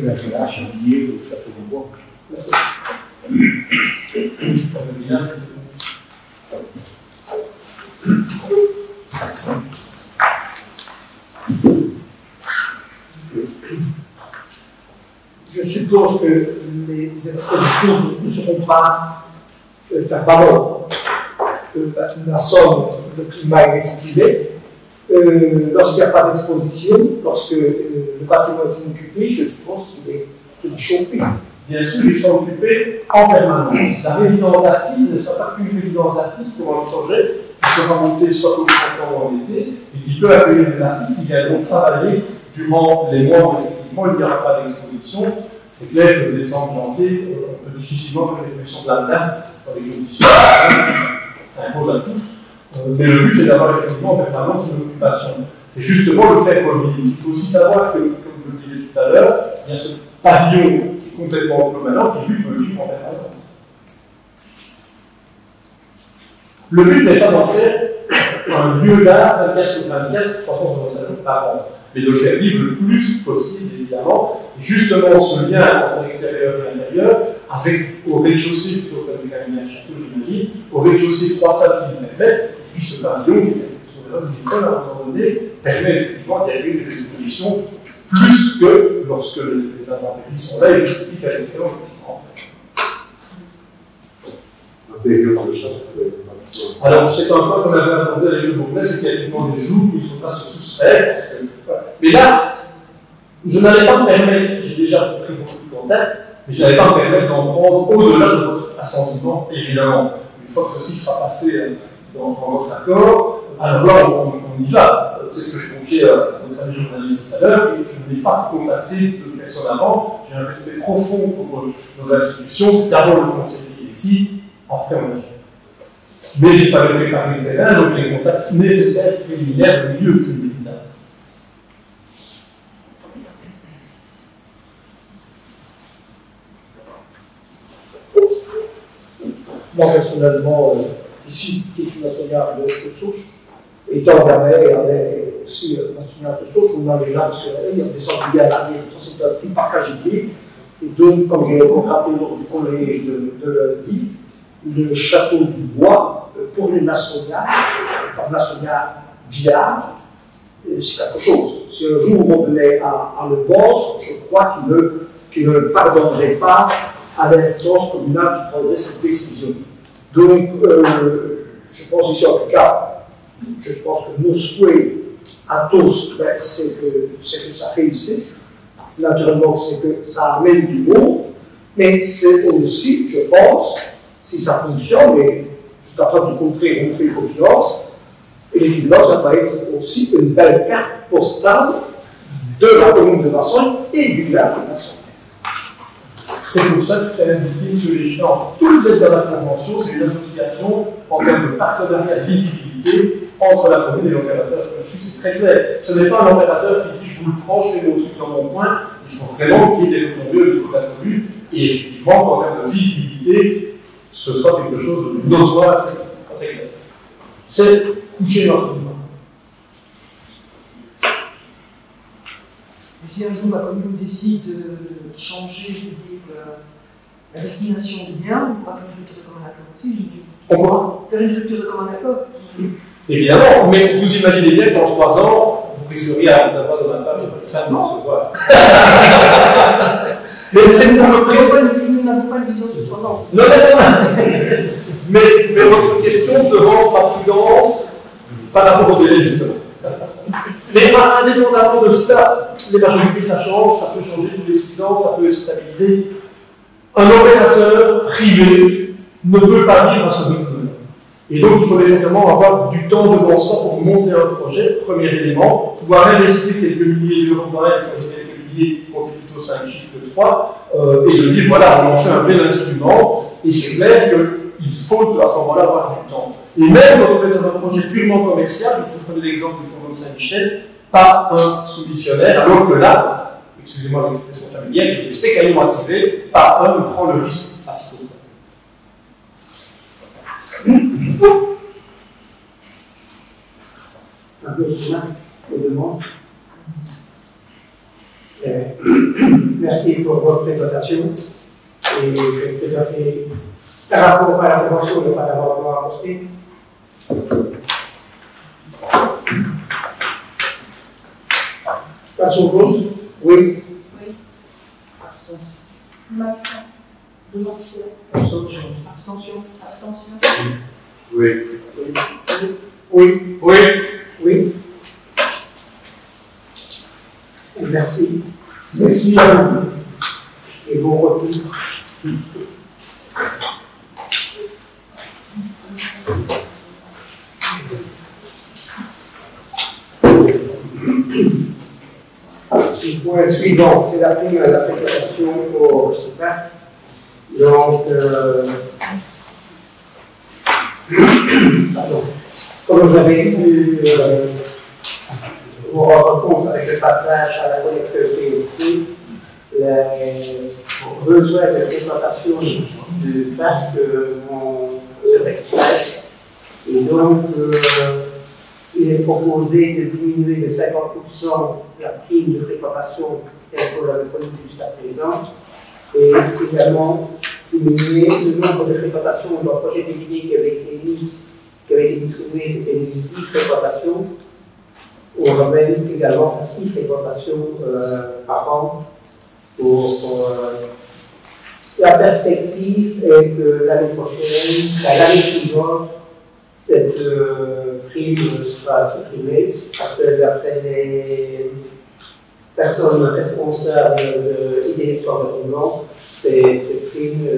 La village est lié au château de bois. Je suppose que les expositions ne seront pas permanentes. La somme de climat est estimée. Lorsqu'il n'y a pas d'exposition, lorsque le bâtiment est occupé, je suppose qu'il est chauffé. Bien sûr, ils sont occupés en permanence. La résidence d'artiste ne sera pas qu'une résidence d'artiste pour un projet qui sera monté soit au printemps ou en été et qui peut accueillir des artistes qui viendront travailler durant les mois où effectivement il n'y aura pas d'exposition. C'est clair que décembre, janvier, on peut difficilement faire l'expression de la date dans les conditions. Ça impose à tous. Mais le but est d'avoir effectivement en permanence une occupation. C'est justement le faire revivre. Il faut aussi savoir que, comme je le disais tout à l'heure, il y a ce pavillon qui est complètement permanent qui lui peut vivre en permanence. Le but n'est pas d'en faire un lieu d'art 24 sur 24, 365 jours par an, mais de le faire vivre le plus possible, évidemment. Et justement, ce lien entre l'extérieur et l'intérieur, avec au rez-de-chaussée, plutôt que de terminer un château, j'imagine, au rez-de-chaussée 3 salles qui permettent, et puis ce pavillon, qui est sur l'homme du à un moment donné, permet effectivement d'y avoir des expositions plus que lorsque les intempéries sont là et justifient qu'à l'extérieur, en fait. Un période de chasse. Alors, c'est un point qu'on avait abordé avec le Bourgmestre, c'est qu'il y a effectivement des jours où il ne faut pas se soustraire. Parce que, voilà. Mais là, je n'allais pas me permettre, j'ai déjà pris beaucoup de contacts, mais je n'allais pas me permettre d'en prendre au-delà de votre assentiment, évidemment. Une fois que ceci sera passé dans votre accord, alors là, on y va. C'est ce que je confiais à notre ami journaliste tout à l'heure, et je n'ai pas contacté de personne avant. J'ai un respect profond pour nos institutions. C'est d'abord le conseiller ici, après on agit. Mais il fallait préparer le terrain, donc les contacts nécessaires, préliminaires, au milieu de ces militaires. Moi, personnellement, ici, qui suis national de Souche, étant gamin, il y avait aussi national de Souche, on allait là, parce qu'il y avait des sangliers à l'arrière, c'est un petit parc à gibier. Et donc, comme je l'ai rappelé lors du collège de lundi, le château du bois, pour les nationales, comme national Villard, c'est quelque chose. Si un jour on venait à le vendre, je crois qu'il ne pardonnerait pas à l'instance communale qui prendrait cette décision. Donc, je pense ici en tout cas, je pense que nos souhaits à tous, ben, c'est que ça réussisse. Naturellement, c'est que ça amène du monde, mais c'est aussi, je pense, si ça fonctionne, et jusqu'à preuve du contraire, on fait confiance, et évidemment, ça va être aussi une belle carte postale de la commune de Vassogne et du village de Vassogne. C'est pour ça que c'est indiqué sur les champs. Tout le dans la convention, c'est une association en termes de partenariat de visibilité entre la commune et l'opérateur. C'est très clair. Ce n'est pas un opérateur qui dit je vous le prends, je fais mon truc dans mon coin. Il faut vraiment qu'il y ait des retombées au niveau de la commune. Et effectivement, en termes de visibilité, ce soit quelque chose de notoire. C'est clair. C'est coucher l'enseignement. Si un jour la commune décide de changer, je veux dire, la destination du bien, on pourra faire une tour de commun à 46, je dis On pourra faire une rupture de commun accord. évidemment, mais vous imaginez bien que dans 3 ans, vous risqueriez d'avoir dans un page fin de ce voilà. Mais c'est pour le président. Nous n'avons pas une vision sur 3 ans. Non. Mais votre question devance ma prudence par rapport au délai, justement. Mais indépendamment de cela, les majorités ça change, ça peut changer tous les 6 ans, ça peut se stabiliser. Un opérateur privé ne peut pas vivre à ce rythme. Et donc il faut nécessairement avoir du temps devant soi pour monter un projet, premier élément, pouvoir investir quelques milliers d'euros dans elle, quand je dis quelques milliers, comptez plutôt 5 chiffres de 3, et de dire voilà, on en fait un bel instrument, et c'est clair qu'il faut à ce moment-là avoir du temps. Et même quand on est dans un projet purement commercial, je vous prenez l'exemple du Forum Saint-Michel, pas un soumissionnaire, alors que là, excusez-moi l'expression familière, c'est caillou activé, pas un ne prend le risque à ce niveau. Un peu de chemin, je demande. Merci pour votre présentation. Et je vais présenter par rapport à l'intervention de Mme apporté. Passons au vote. Oui. Abstention. Oui. Oui. Oui. Oui. Merci. Merci à vous. Et bon retour. Le point suivant, c'est la fréquentation au CEPAC. Donc, pardon. Comme vous avez pu vous rendre compte avec le passage à la connectivité aussi, les besoins de fréquentation du parc se restreignent. Et donc, il est proposé de diminuer de 50% la prime de fréquentation telle qu'on l'avait connue jusqu'à présent, et également diminuer le nombre de fréquentations dans le projet de l'idée qui avait été distribué, c'était 10 fréquentations. On ramène également à 6 fréquentations par an. La perspective est que l'année prochaine, l'année suivante, cette prime sera supprimée parce que d'après les personnes responsables de l'idée de formation, cette prime ne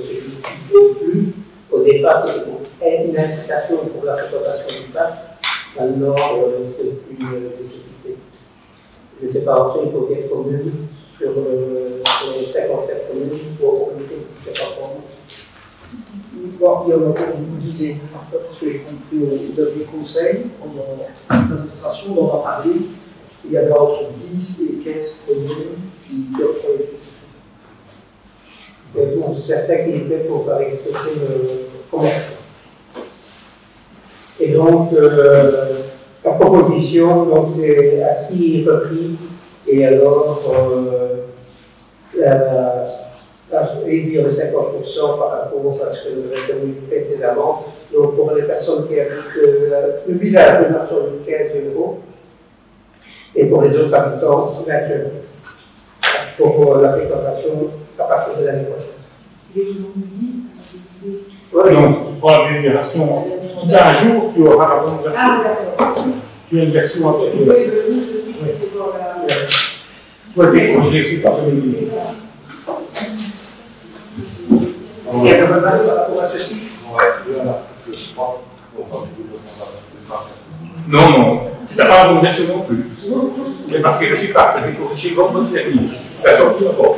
se justifie plus. Au départ, c'était une incitation pour la fréquentation du parc. Maintenant, ce n'est plus une nécessité. Je ne sais pas entrer pour quelle commune, sur les 57 communes, pour communiquer ce qui s'est pas pour nous. Bon, il y en a, comme vous disiez, parce que j'ai compris au dernier conseil, en administration, on en a parlé, il y avait entre 10 et 15 communes qui offrent les Mais bon, certains qui étaient pour faire expression commerce. Et donc, la proposition, donc c'est à 6 reprises, et alors réduire de 50% par rapport à ce que nous avons connu précédemment. Donc, pour les personnes qui habitent le village de Marseille, 15 €, et pour les autres habitants, 20 €, pour la fréquentation à partir de l'année prochaine. Donc, pour la délibération, d'un jour, tu auras la bonne version. Ah, d'accord. Tu as une version en tête. Oui, le livre, je suis pour la. Oui, je suis pas familier. Il y a un remarque par rapport à ceci? Non, c'est pas la bonne version non plus. J'ai marqué le support, c'est corrigé comme votre ami. Ça sort tout d'abord.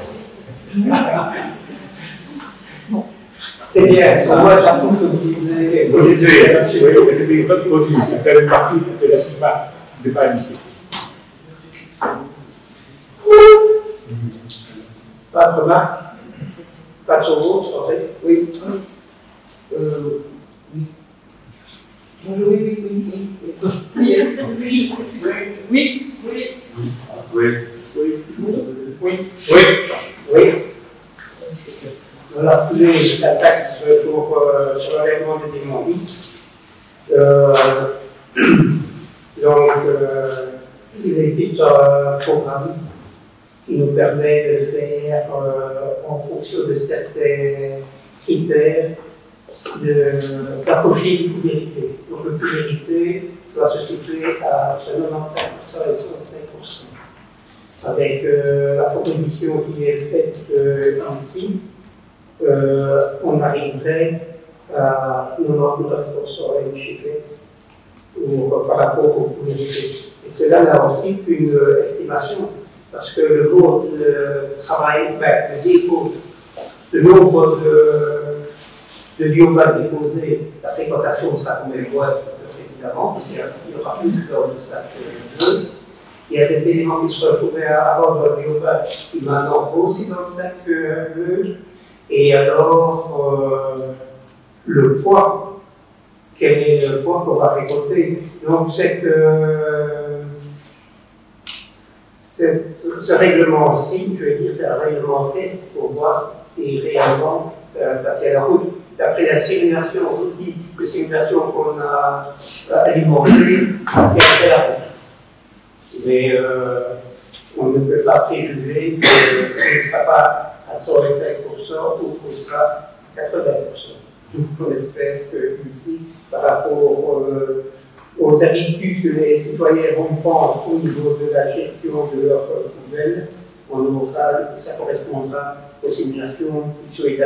C'est bien, moi j'approuve que vous disiez. Vous disiez, oui, c'était une bonne produit. C'était une partie, c'était le support, c'était pas indiqué. Pas de remarque? Pas sur vous, en fait? Oui. Oui. Bonjour, oui. Oui. On a soulevé les attaques sur l'enlèvement des il existe un programme qui nous permet de faire, en fonction de certains critères, d'approcher une vérité. Donc le plus vérité doit se situer à 95% et 65%. Avec la proposition qui est faite ici, on arriverait à 99% à une chiclette par rapport aux vérités. Et cela n'a aussi qu'une estimation, parce que le nombre de travail, le dépôt, le nombre de biomasse déposés, la fréquentation sera comme elle doit être précédemment, il y aura plus d'or de ça que deux. Il y a des éléments qui se retrouvaient avant dans le biomasse qui maintenant aussi dans le sac bleu. Et alors, le poids, quel est le poids qu'on va récolter? Donc, c'est que ce règlement-ci, je vais dire, c'est un règlement test pour voir si réellement ça tient la route. D'après la simulation, l'outil de simulation qu'on a alimenté, ça tient la route. Mais on ne peut pas préjuger qu'il ne sera pas à 105% ou qu'il sera à 80%. Donc on espère qu'ici, par rapport aux habitudes que les citoyens vont prendre au niveau de la gestion de leurs poubelles, ça correspondra aux simulations qui ont été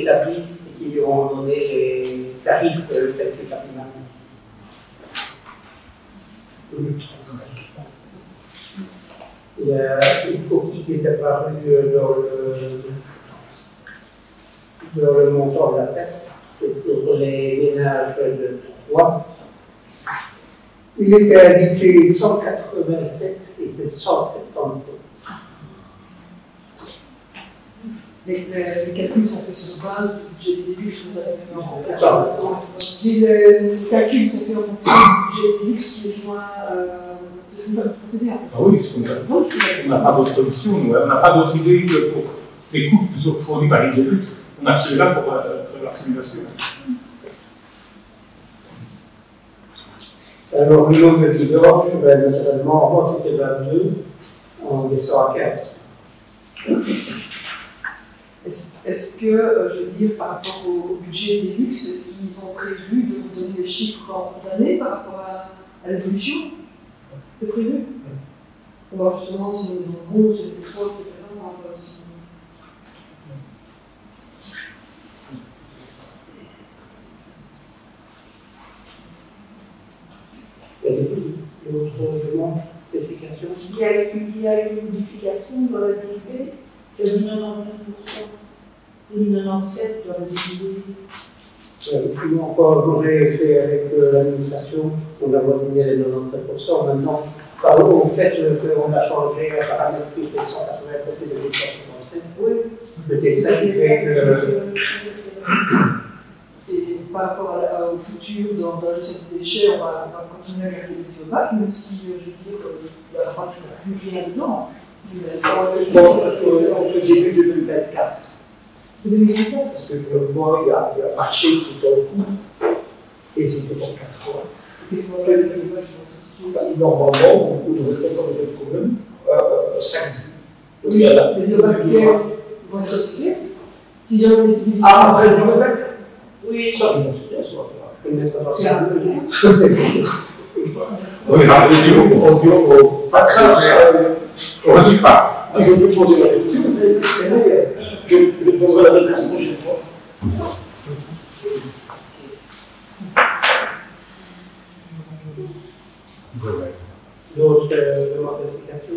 établies et qui auront donné les tarifs tels qu'établis maintenant. Il y a une coquille qui est apparue dans le montant de la taxe, c'est pour les ménages de 3. Il était indiqué 187 et c'est 177. Les calculs sont faits sur base du budget des Deluxe que vous avez fait en fonction. Les calculs sont faits en fonction du budget des Deluxe qui est joint. C'est comme ça que vous procédez. Ah oui, c'est comme ça. On n'a pas d'autre solution, on n'a pas d'autre idée que pour les coûts qui sont fournis par les Deluxe. On a celui-là pour faire la simulation. Alors, le nombre de vidanges, naturellement, avant c'était 22, on descend à 15. Est-ce que, je veux dire, par rapport au budget des luxes, est-ce qu'ils ont prévu de vous donner des chiffres en cours d'année par rapport à l'évolution? C'est prévu? On va voir justement si on est dans le bon, si on est trop, etc. On va voir aussi. Il y a d'autres demandes, d'explications? Il y a une modification dans la dérivée de 99%. 97 dans la dérivée. Sinon, quand j'ai fait avec l'administration, on a voisiné les 99%. Maintenant, au fait qu'on a changé un paramètre qui était 187 et 287, peut-être ça qui fait que. Par rapport au futur, dans la gestion des déchets, on va continuer à garder le biobac, même si, je veux dire, il n'y aura pas plus rien dedans. Je pense que début 2024. 2024. Parce que moi, il y a un marché qui est en cours, et c'était pour 4 ans. Normalement, beaucoup de retraites dans les autres communes, 5 ans. Les biobactères vont être recyclés. Si jamais des divisions. Ah, après 2024. Oui, ça, je m'en souviens, ça va faire. Oui, au bio, je ne recycle pas. Je vais me poser la question, je donnerai la réponse la prochaine fois. D'autres demandes d'explication?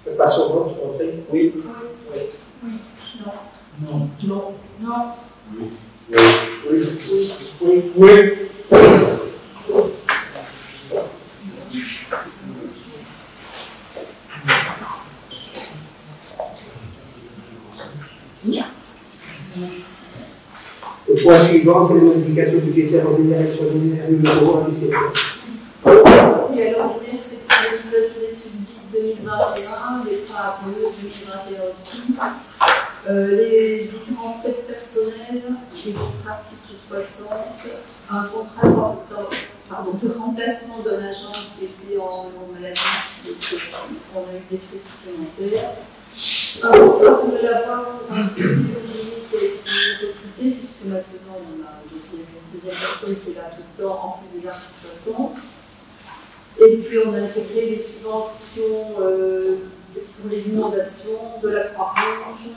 Je passe au vote, on fait? Oui. Non. Non. Non. Non. Oui. Oui. Oui. Oui. Le point suivant, c'est les modifications budgétaires ordinaires et extraordinaires numéro 1 du CPS. Oui, à l'ordinaire, c'est pour les ajout des subsides 2021, les freins à pneus 2021 aussi. Les différents frais de personnel, les contrats article 60, un contrat de remplacement d'un agent qui était en maladie, donc on a eu des frais supplémentaires. Un contrat pour l'avoir pour un deuxième ouvrier qui a été recruté, puisque maintenant on a une deuxième personne qui est là tout le temps, en plus des articles 60. Et puis on a intégré les subventions pour les inondations de la Croix-Rouge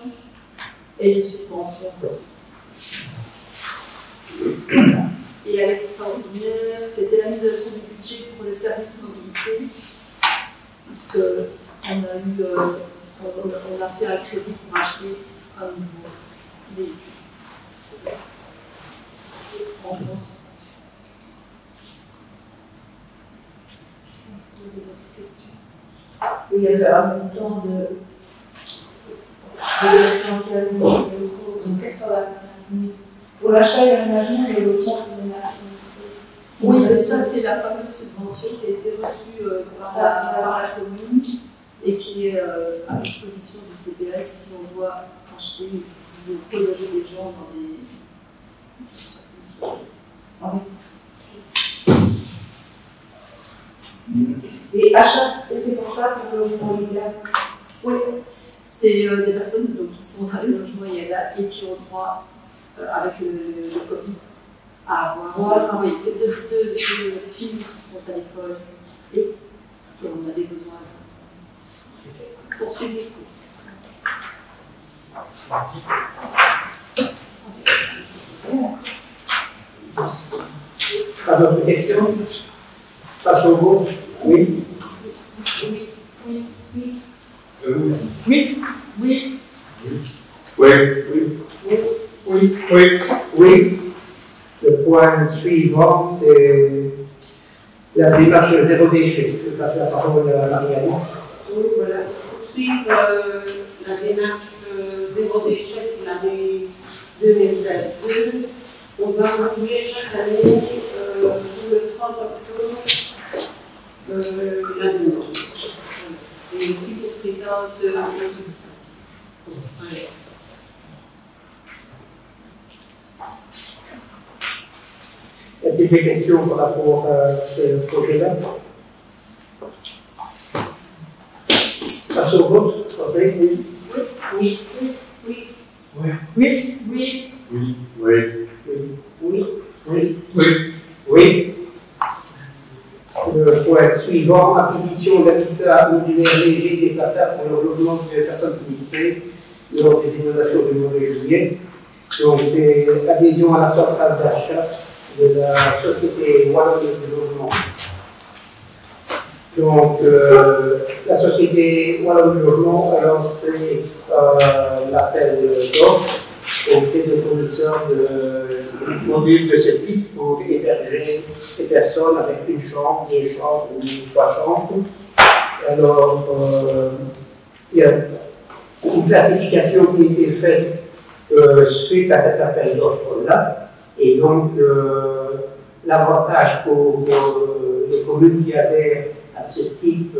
et les subventions. Et à l'extraordinaire, c'était la mise à jour du budget pour les services mobilité, puisque on a fait un crédit pour acheter un nouveau véhicule. En gros, c'est ça. Est-ce que vous avez d'autres questions? Oui, il y avait un montant de 215 000 euros, donc 85 000. Pour l'achat et l'aménagement et le logement pour les ménages. Oui, mais ça, c'est la fameuse subvention qui a été reçue par la commune et qui est à disposition du CPS si on doit acheter ou reloger des gens dans des. Et achat, et c'est pour ça pour le logement illégal. Oui, c'est des personnes donc, qui sont dans les logements illégal et qui ont droit, avec le Covid, à avoir. Oui, c'est deux filles qui sont à l'école et on a des besoins pour suivre les cours. Pas d'autres questions? Passe au vote. Oui. Oui. Oui. Oui. Oui. Oui. Oui. Oui. Oui. Oui. Oui. Le point suivant, c'est la démarche zéro déchet. Je passe la parole à Marianne. Oui, voilà. Pour suivre la démarche zéro déchet pour l'année 2022, on va renouveler chaque année pour le 30 octobre la demande. Et aussi pour présenter de la consultation. Voilà. Y a-t-il des questions par rapport à ce projet-là? Passe au vote. Oui. Oui. Oui. Oui. Oui. Oui. Oui. Oui. Oui. Oui. Le point suivant, acquisition d'habitat modulaire léger déplaçable pour le logement des personnes sinistrées lors des inondations du mois de juillet. Donc, c'est l'adhésion à la centrale d'achat de la société Wallonne de logement. Donc, la société Wallonne de logement a lancé l'appel d'offres auprès de fournisseurs de modules de ce type pour héberger des personnes avec une chambre, deux chambres ou trois chambres. Alors, il y a une classification qui a été faite suite à cet appel d'offres-là. Et donc, l'avantage pour les communes qui adhèrent à ce type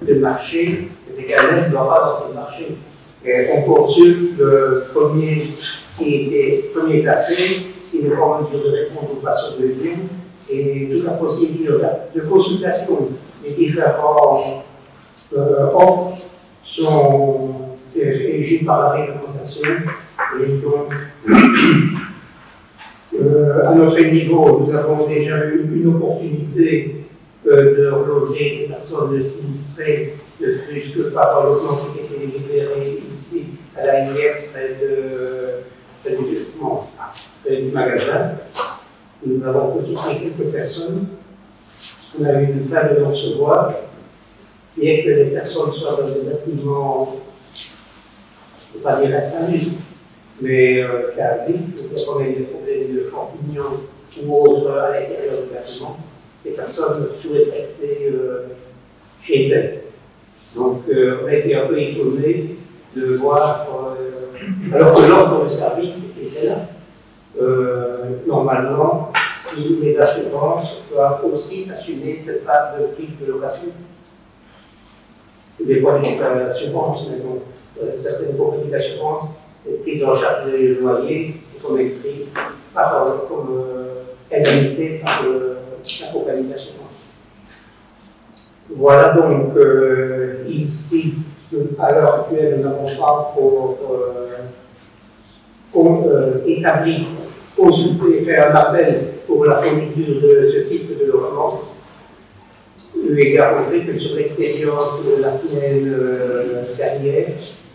de marché, c'est qu'elles ne doivent pas dans ces marchés. Et on consulte le premier qui était premier classé, qui n'est pas en mesure de répondre ou passe au deuxième, et toute la procédure de consultation des différents offres sont régies par la réglementation. Et donc, à notre niveau, nous avons déjà eu une opportunité de reloger des personnes sinistrées, de plus que par un logement qui était libéré ici à la IF près du magasin. Nous avons consulté quelques personnes. On a eu une fin de non-recevoir, bien que les personnes soient dans des bâtiments, je ne peux pas dire insalubres, mais quasi, on a eu des problèmes de champignons ou autres à l'intérieur du bâtiment. Les personnes souhaitent rester chez elles. Donc, on a été un peu étonnés de voir, alors que l'offre de service était là. Normalement, si les assurances doivent aussi assumer cette part de prix de location. Des fois, je n'ai pas l'assurance, mais bon, certaines compagnies d'assurance, c'est prise en charge des loyers, comme écrit, comme indemnité par la compagnie d'assurance. Voilà donc ici, à l'heure actuelle, nous n'avons pas pour établir, consulter, faire un appel pour la fourniture de ce type de logement. Eu égard au fait que sur l'expérience de la pleine carrière,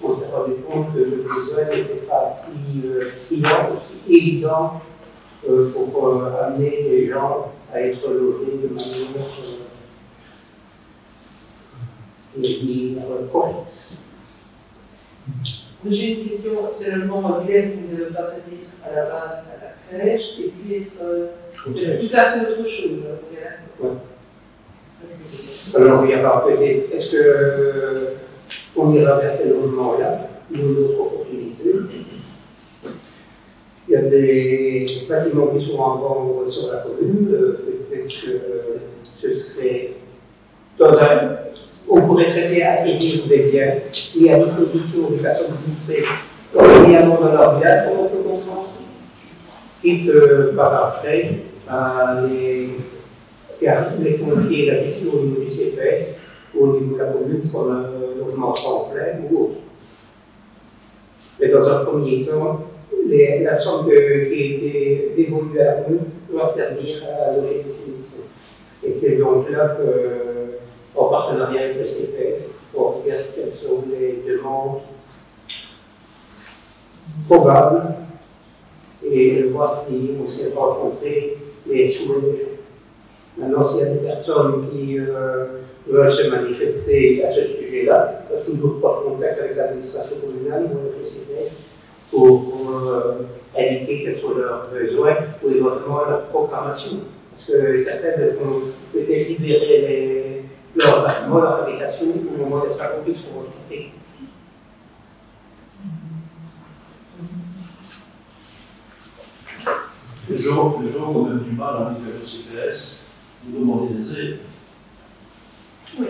on s'est rendu compte que le besoin n'était pas si criant, aussi évident pour amener les gens à être logés de manière correcte. J'ai une question, c'est le moment d'élève qui ne pas s'habiller à la base à la crèche et puis être c'est tout à fait autre chose. Ouais. Alors, il y aura peut-être, est-ce qu'on ira vers ce logement-là, ou une autre opportunité? Il y a des bâtiments qui sont en vente sur la commune, peut-être que ce serait dans un. On pourrait très bien acquérir des biens mis à disposition des personnes administrées régulièrement dans leur village pour notre conscience, quitte par après à les confier la gestion au niveau du CPS, au niveau de la commune, comme un logement complet ou autre. Mais dans un premier temps, la somme qui est dévolue à la commune doit servir à loger ces missions. Et c'est donc là que, en partenariat avec le CPS, on regarde quelles sont les demandes probables et voir si on s'est rencontré les souhaits des gens. Maintenant, s'il y a des personnes qui veulent se manifester à ce sujet-là, il faut toujours prendre contact avec l'administration communale ou avec le CPS pour indiquer quels sont leurs besoins ou éventuellement leur programmation. Parce que certaines vont peut-être libérer leur bâtiment, leur habitation au moment des travaux qui seront recrutés. Le jour où on a du mal à arriver au CPS, vous demandez des aides. Oui.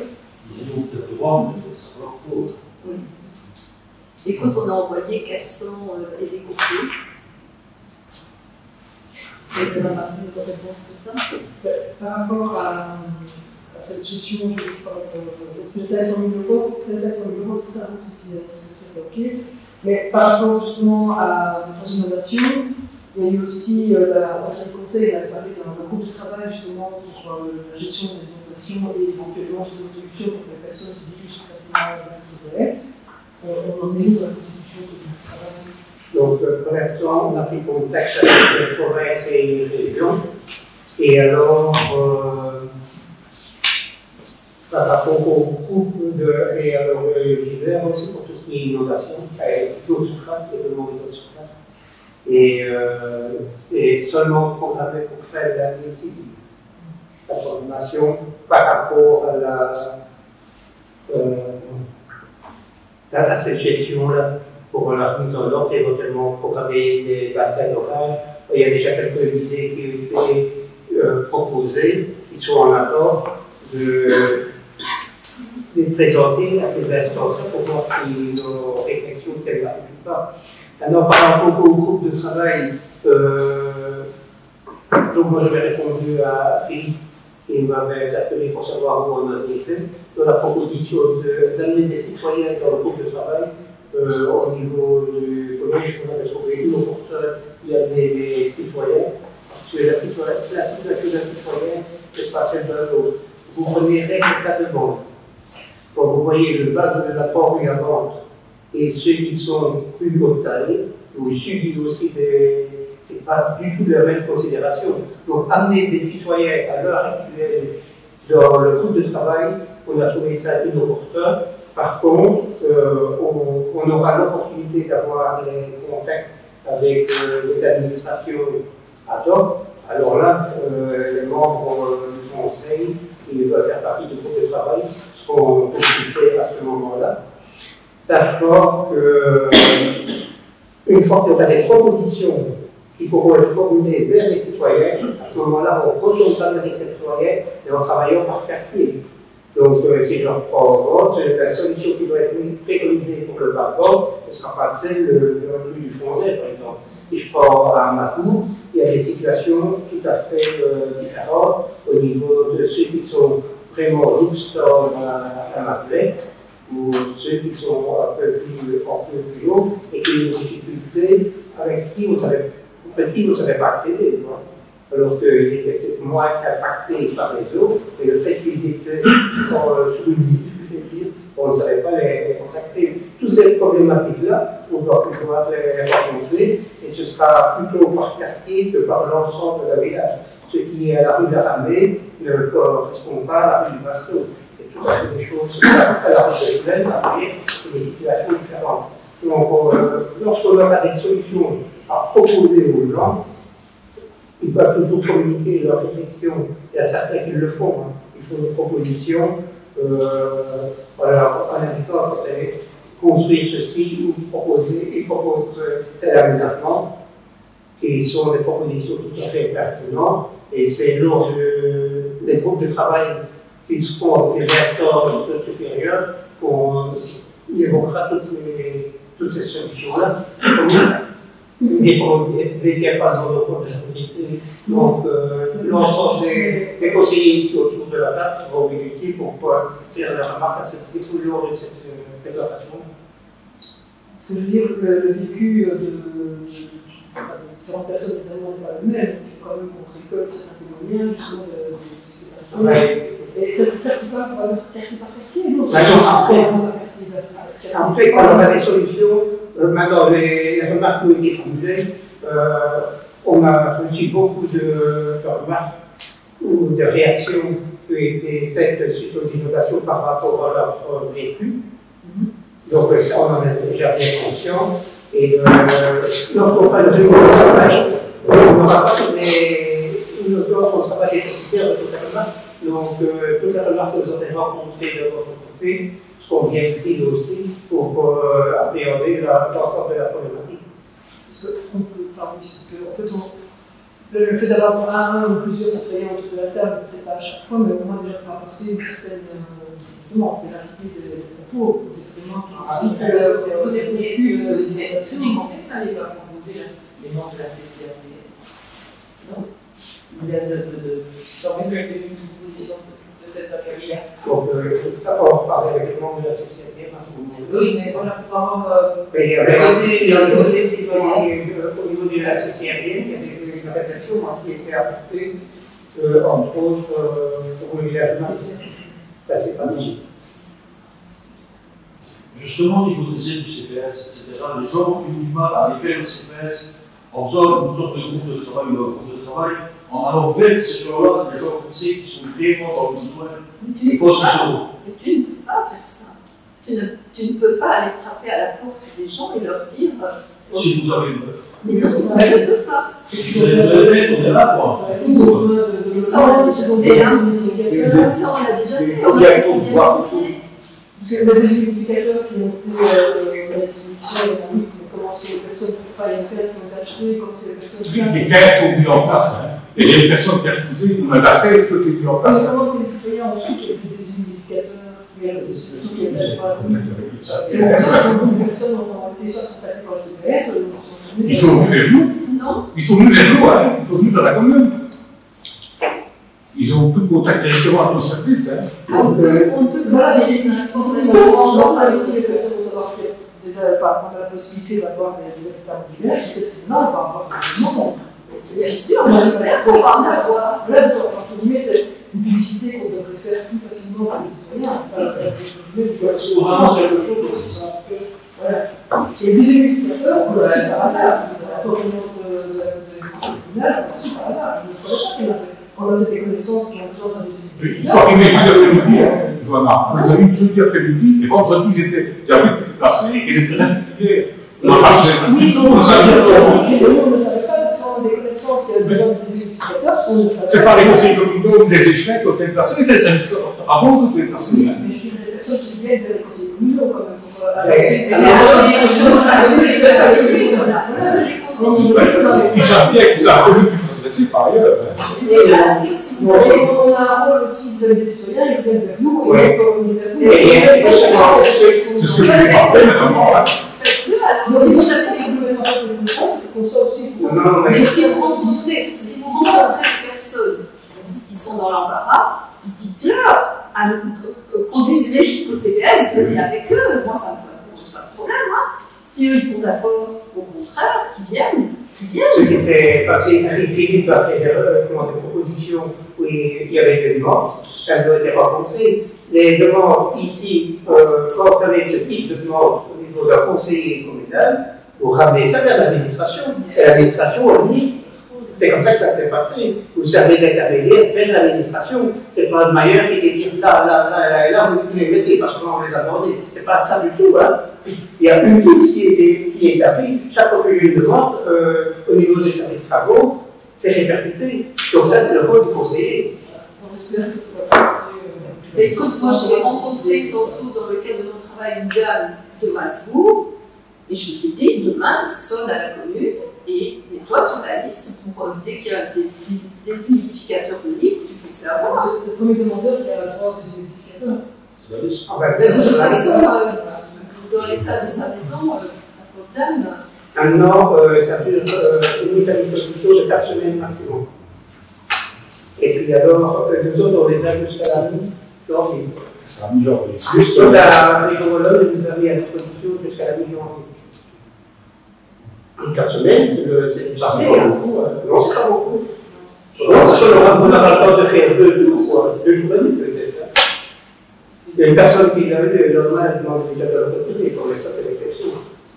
Ils ont peut-être le droit, mais ça leur faut. Oui. Écoute, on a envoyé 400 hélicoptères. C'est de la partie de votre réponse de ça. Par rapport à cette gestion, je crois que c'est 500 000 euros, c'est 500 000 euros, c'est ça, c'est ok. Mais par rapport justement à la transformation, il y a eu aussi le conseil, on avait parlé d'un groupe de travail justement pour la gestion des inondations et éventuellement sur des solutions pour que les personnes se dirigent facilement vers le CPS. On en est où la constitution de ce travail? Donc, pour l'instant, on a pris contact avec les provinces et les régions. Et alors, par rapport au groupe et alors j'y vais aussi pour tout ce qui est inondation, l'eau de surface, les éléments des eaux de surface. Et c'est seulement programmé pour faire l'année civile. La formation par rapport à cette gestion-là, pour la mise en ordre, éventuellement programmer des bassins d'orage. Il y a déjà quelques idées qui ont été proposées, qui sont en accord, de les présenter à ces instances pour voir si nos réflexions tiennent la route ou pas. Maintenant, par rapport au groupe de travail, donc moi j'avais répondu à Philippe qui m'avait appelé pour savoir où on en était, dans la proposition d'amener des citoyens dans le groupe de travail. Au niveau du collège, on avait trouvé une opportunité d'amener des citoyens. Parce que la situation d'un citoyen n'est pas celle d'un autre. Vous prenez règle cas de bande. Quand vous voyez le bas de la rue à vente et ceux qui sont plus haute taille, vous subissez aussi c'est pas du tout la même considération. Donc, amener des citoyens à l'heure actuelle dans le groupe de travail, on a trouvé ça inopportun. Par contre, on aura l'opportunité d'avoir des contacts avec les administrations ad hoc. Alors là, les membres du conseil qui veulent faire partie du groupe de travail seront consultés à ce moment-là. Sachant que, une fois qu'il y aura des propositions qui pourront être formulées vers les citoyens, à ce moment-là, on retourne vers les citoyens et en travaillant par quartier. Donc, si je reprends vote, la solution qui doit être préconisée pour le rapport ne sera pas celle de l'inclus du FONSER, par exemple. Si je prends à Macour, il y a des situations tout à fait différentes au niveau de ceux qui sont vraiment jouxtes dans la Mazouette, ou ceux qui sont un peu plus hauts et qui ont des difficultés avec qui vous ne savez pas accéder. Alors qu'ils étaient peut-être moins impactés par les autres, et le fait qu'ils étaient sur une difficulté, on ne savait pas les contacter. Toutes ces problématiques-là, on doit pouvoir les rencontrer, et ce sera plutôt par quartier que par l'ensemble d'un village. Ce qui est à la rue d'Aramé ne correspond pas à la rue du Baston. C'est tout à fait des choses, à la rue de Plaine, c'est des situations différentes. Donc, lorsqu'on aura des solutions à proposer aux gens, ils doivent toujours communiquer leurs réflexions. Il y a certains qui le font. Hein. Ils font des propositions en indiquant qu'il faudrait construire ceci ou proposer, ils proposent tel aménagement, qui sont des propositions tout à fait pertinentes. Et c'est lors des groupes de travail qui seront des directeurs de supérieurs qu'on évoquera toutes ces solutions-là. Mais dès qu'il n'y a pas de responsabilité, donc l'ensemble des conseillers ici autour de la table seront mobilisés pour pouvoir faire la remarque à cette couleur de cette présentation. Ce que je veux dire, le vécu de différentes personnes évidemment n'est pas le même. Il faut quand même qu'on récolte certains témoignages justement de ce qui s'est passé. Et ça ne s'applique pas pour quartier par quartier, non? Après, quand on a des solutions, maintenant les remarques ont été formulées, on a reçu beaucoup de remarques ou de réactions qui ont été faites suite aux inondations par rapport à leur vécu. Donc ça, on en est déjà bien conscient. Et lorsqu'on fera le réunion de travail, on n'aura pas on ne sera pas déficitaire de toutes les remarques. Donc toutes les remarques que vous aurez rencontrées de votre côté seront bien utiles aussi pour appréhender l'ensemble de la problématique. On peut parler, parce qu'en fait, le fait d'avoir un ou plusieurs citoyens autour de la table, peut-être pas à chaque fois, mais au moins déjà pour apporter une certaine véracité des propos. Est-ce qu'on est venu c'est des conseils que allez leur proposer les membres de la CCRD? Non. Il y a sans même une proposition de cette matière. Donc, ça, on va reparler avec les membres de la CCRD. Oui, mais voilà, pour avoir au niveau de la CCRD, il y avait une réflexion qui était apportée, entre autres, pour le village de Marseille. Ça, c'est pas logique. Justement, au niveau des aides du CPS, etc., les gens ont eu du mal à arriver au CPS en faisant une sorte de groupe de travail ou un groupe de travail, en allant vers ces gens-là, les gens qu'on sait qui sont vraiment dans le besoin. Tu ne peux pas faire ça. Tu ne peux pas aller frapper à la porte des gens et leur dire. Si vous avez une peur. Mais non, tu ne peux pas. Si vous avez l'aide, on est là, quoi. Ça, on l'a déjà fait. Ça, on l'a déjà fait. On a fait combien de parce que les multiplicateurs qui ont été la définition de comment c'est les personnes qui ne sont pas les pièces qui ont acheté, comment c'est les personnes qui les caisses sont mises en place. Hein. Et j'ai des personnes qui ont refusé, on a la 16 qui ont été mises en place. Comment c'est les citoyens en dessous qui ont fait des multiplicateurs, qui ont des solutions qui n'étaient pas. Et beaucoup de personnes ont été soit contactées par le CPS, ils sont venus vers nous. Non. Ils sont venus vers nous, hein. Ils sont venus vers la commune. Ils ont pu contacter directement à nos services. Hein. On peut voilà, les informations. On a aussi les personnes pour savoir qu'on a la possibilité d'avoir des hôpitaux divers, peut-être non, on va avoir des moments. Bien sûr, j'espère qu'on va en avoir. Là, entre guillemets, c'est une publicité qu'on devrait faire plus facilement pour les citoyens. C'est vraiment quelque chose. Voilà. Et les multiplicateurs, on peut aussi par hasard. La tournure de la communale, c'est aussi par hasard. On a des connaissances qui ont besoin d'un Ils sont arrivés jeudi après-midi, Johanna. On les a mis jeudi après-midi, et vendredi, j'avais été placé, et ils étaient réfugiés. On a passé plus tôt, nous avions aujourd'hui. On ne savait pas si on a des connaissances qui avaient besoin des éducateurs. C'est pas les conseils communaux, des échecs qui ont été placés, c'est un avant qui ont été placés. Mais je dirais des personnes qui viennent des conseils communaux, quand même. Ils savent bien que ça a connu plus intéressés par ailleurs. On a un rôle aussi, vous avez des citoyens, ils viennent vers nous, et ils viennent vers vous. C'est ce que je n'ai pas fait, notamment. Donc, si vous avez des mettre en place des contraintes, qu'on soit aussi. Mais si vous rencontrez des personnes qui sont dans l'embarras, dites-leur, conduisez-les jusqu'au CPS, venez avec eux, moi ça ne me pose pas de problème. Hein. Si eux ils sont d'accord, au contraire, qu'ils viennent. Ce qui s'est passé, Philippe a fait des propositions où il y avait des demandes, elles ont été rencontrées. Les demandes ici, quand vous avez ce type de demande au niveau d'un conseiller communal, vous ramenez ça vers l'administration. Et l'administration au ministre. C'est comme ça que ça s'est passé. Vous servez d'intermédiaire vers l'administration. C'est pas le meilleur qui dit là, vous les mettez parce qu'on les a demandés. C'est pas ça du tout. Hein. Il y a une liste qui est établie. Chaque fois que j'ai une demande, au niveau des services travaux, c'est répercuté. Donc ça, c'est le rôle du conseiller. Écoute, moi j'ai rencontré tantôt dans le cadre de mon travail une dame de Masbourg, et je lui ai dit, demain, sonne à la commune et mets-toi sur la liste pour dès qu'il y a des humidificateurs de lit, tu puisses l'avoir. C'est le premier demandeur qui a le droit des humidificateurs. De toute façon, dans l'état de sa maison, la pauvre dame. Un an, ça dure une mise à disposition de 4 semaines maximum. Et puis alors, nous autres, on les a jusqu'à la mi-janvier. C'est la mi-janvier. Juste la région Wallonne nous a mis à disposition jusqu'à la mi-janvier. 4 semaines, c'est du passé. Non, c'est pas beaucoup. On n'aura pas le temps de faire 2 jours, quoi. 2 jours et demi peut-être. Il y a une personne qui l'a eu, le lendemain, elle demande déjà de l'autorité, mais ça, c'est l'exception.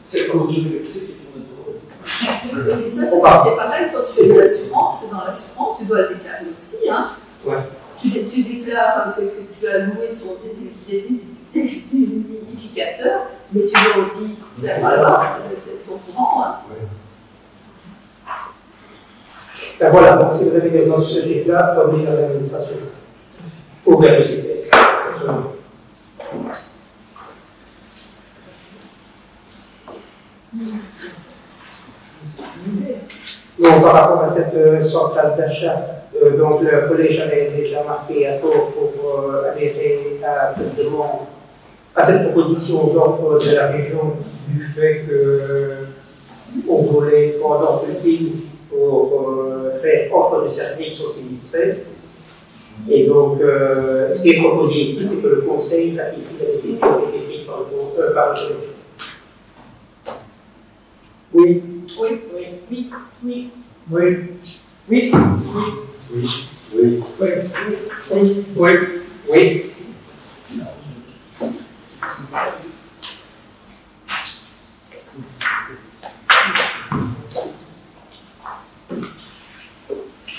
C'est le cours de l'électricité qui tourne Et ça, c'est pareil, quand tu es de l'assurance, dans l'assurance, tu dois le déclarer aussi. Hein. Ouais. Tu déclares que tu as loué ton déshumidificateur, mais tu dois aussi faire valoir d'être au courant. Hein. Ouais. Ben voilà, donc si vous avez des demandes de ce type-là, revenez à l'administration. Ou vers le CPS. Donc, par rapport à cette centrale d'achat, donc le collège avait déjà marqué à tort pour adhérer à cette demande, à cette proposition d'ordre de la région du fait qu'on voulait pendant petit pour faire offre de services aux sinistrés. Et donc, ce qui est proposé ici, c'est que le Conseil ratifie la décision qui a été prise par le collège. Oui. Oui, oui, oui, oui. Oui. Oui. Oui. Oui. Oui. Oui. Oui. Oui.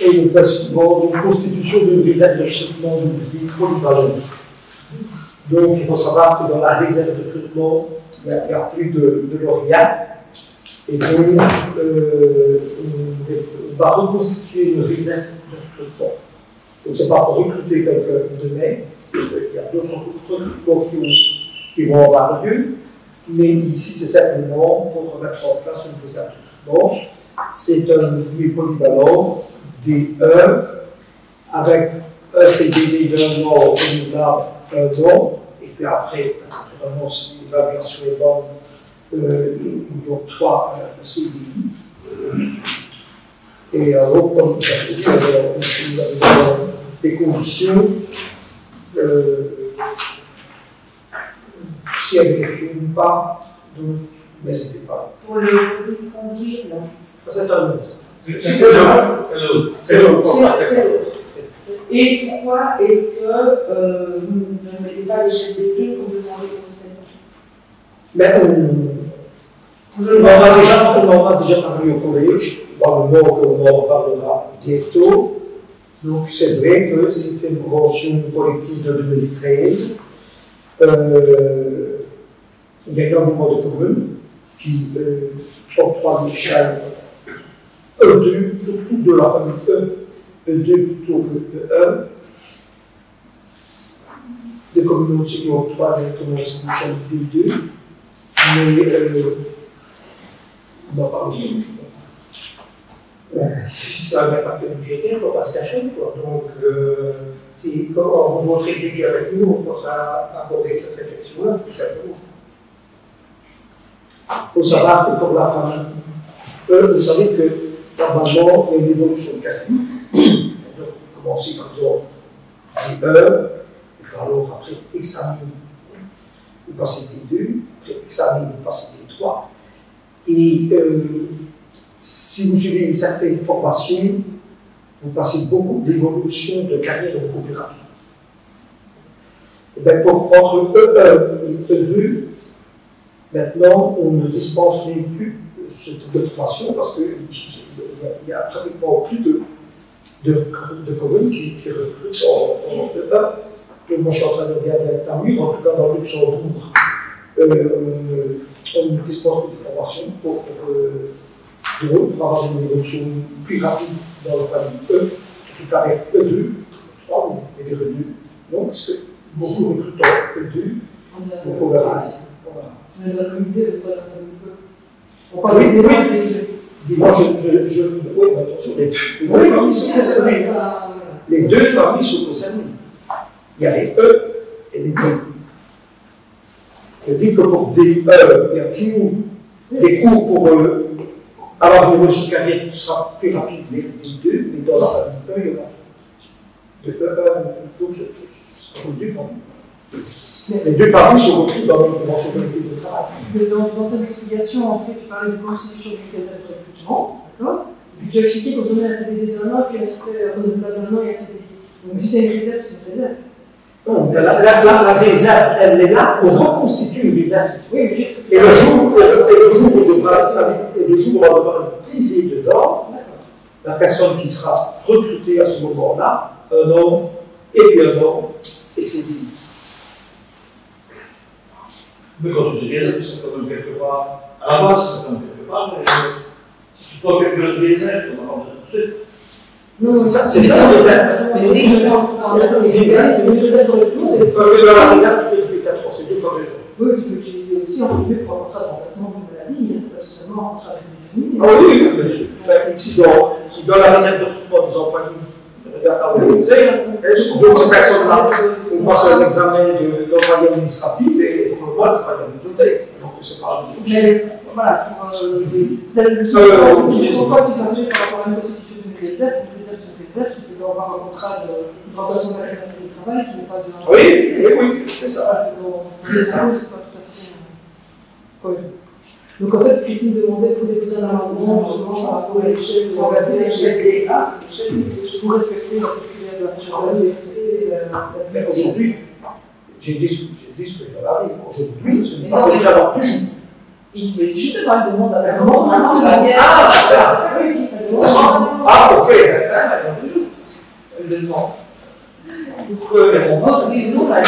Et nous passons une constitution d'une réserve de recrutement d'une polyvalente. Donc il faut savoir que dans la réserve de recrutement, il n'y a plus de lauréats. Et donc, on va reconstituer une réserve de recrutement. Donc, ce n'est pas pour recruter quelqu'un demain, parce qu'il y a d'autres recrutements qui vont avoir lieu, mais ici, c'est simplement pour mettre en place une réserve de recrutement. C'est un ouvrier polyvalent, D1, avec un CDD d'un an renouvelable, un an, et puis après, naturellement, si l'évaluation est bonne, nous octroie un CDI. Et alors, comme vous avez des conditions, s'il y a des questions ou pas, donc n'hésitez pas. Pour le conduire, non. C'est un nom, ça. C'est l'autre. Et pourquoi est-ce que vous ne mettez pas les chefs d'équipe pour demander au on en a déjà parlé au collège, probablement qu'on en reparlera bientôt. Donc c'est vrai que c'était une convention collective de 2013. Il y a énormément de communes qui octroient des chèques E2, surtout de la famille E2 plutôt que E1. Des communes aussi qui octroient directement ces chèques D2. Mais on va parler. Ça ça a un impact budgétaire, il ne faut pas se cacher, quoi. Donc, si quand vous réfléchissez avec nous, on pense à aborder cette réflexion-là, tout simplement. Il faut savoir que pour la famille, vous savez que normalement, il y a une évolution de carrière. Donc, vous commencez par exemple D1, et alors après examen, vous passez D2, après examen, vous passez D3. Et si vous suivez une certaine formation, vous passez beaucoup d'évolutions de carrière beaucoup plus rapide. Et bien, entre E1 et E2, maintenant, on ne dispense même plus ce type de formation parce qu'il y a pratiquement plus de communes qui recrutent en E1. Donc, moi, je suis en train de regarder avec un livre, en tout cas dans le Luxembourg, on ne dispense plus de formation pour avoir une évolution plus rapide dans le palier E, tout carré E2, 3, mais vers E2. Donc, parce que beaucoup recrutent en E2, beaucoup vers A. On a une idée de quoi on parle de dis-moi, oui, attention, les deux familles sont concernées. Les deux familles sont concernées. Il y a les E et les D. Je dis que pour D1, il y a toujours des cours pour avoir une évolution de carrière qui sera plus rapide vers D2, mais dans la famille E, il y en a. De E1, donc ce sera deux familles. Les deux familles sont reprises dans la convention collective de travail. Mais dans tes explications, en fait, tu parlais de constitution du réserve de recrutement, d'accord? Et puis tu as expliqué qu'on donnait un CDD d'un an, puis un CDD renouvelable d'un an et un CDD. Donc si c'est une réserve, c'est une réserve. Non, la réserve, elle est là, on reconstitue une réserve. Oui, et le jour où on va devoir être prisé dedans, la personne qui sera recrutée à ce moment-là, un an, et puis un an, et c'est dit. Mais quand tu dis réserve, c'est quand même quelque part. À la base, c'est quand même quelque part, mais si tu dois calculer les réserves, on va en faire tout de suite. Non, c'est ça, c'est ça, les réserves. Mais dès que on a les réserves, c'est pas que dans la réserve, tu peux les faire 4 ans, c'est deux fois raison. Oui, tu peux l'utiliser aussi en privé pour un contrat de remplacement d'une maladie, c'est pas seulement un contrat de défini. Ah oui, bien sûr. Ici, dans la réserve de recrutement des employés, donc ces personnes-là, on passe un examen d'employé administratif et pour moi, le travail à bibliothèque. Donc, c'est pas mais voilà, pourquoi tu partageais par rapport à une constitution d'une réserve, qui doit avoir un contrat de remplacement de la capacité de travail qui n'est pas de. Oui, c'est ça. C'est pas tout à fait. Donc en fait, Christine demandait pour déposer un amendement justement par rapport à l'échelle de l'échelle des A, pour respecter la circulaire de la recherche. Aujourd'hui, j'ai dit ce que j'avais à dire. Aujourd'hui, ce n'est pas comme ça toujours. Mais c'est juste pas une demande à la demande. Ah, c'est ça. Ah, ok. Le demande. On vote, oui, non, la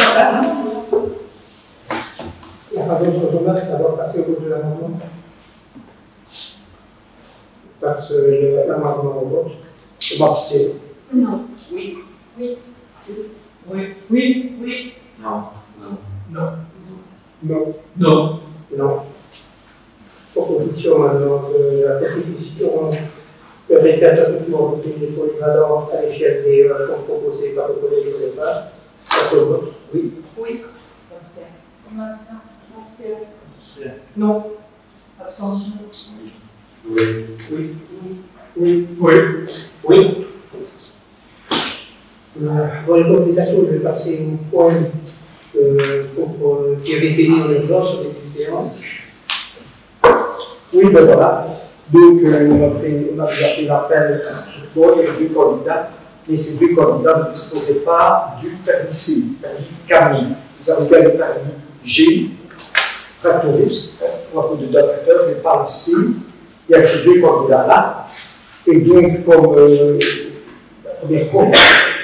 il n'y a pas d'autres remarques avant de passer au vote de l'amendement. Parce que l'amendement au vote, je m'abstiens. Non. Oui. Oui. Oui. Oui. Oui. Non. Non. Non. Non. Non. Proposition maintenant de la constitution de répertoriement des polyvalents à l'échelle des comme proposé par le collège au départ. Ça peut vote. Oui. Oui. Non. Abstention. Oui. Oui. Oui. Oui. Oui. Pour les complications, je vais passer au point qui avait été mis en exemple sur les séances. Oui, ben voilà. Donc, on a déjà fait l'appel à il y a deux candidats, mais ces deux candidats ne disposaient pas du permis C, permis Camille. Ils avaient bien le permis G, tractoriste, pour un peu de tracteur, mais pas le C. Il y a ces deux candidats-là. Et donc, comme la première point,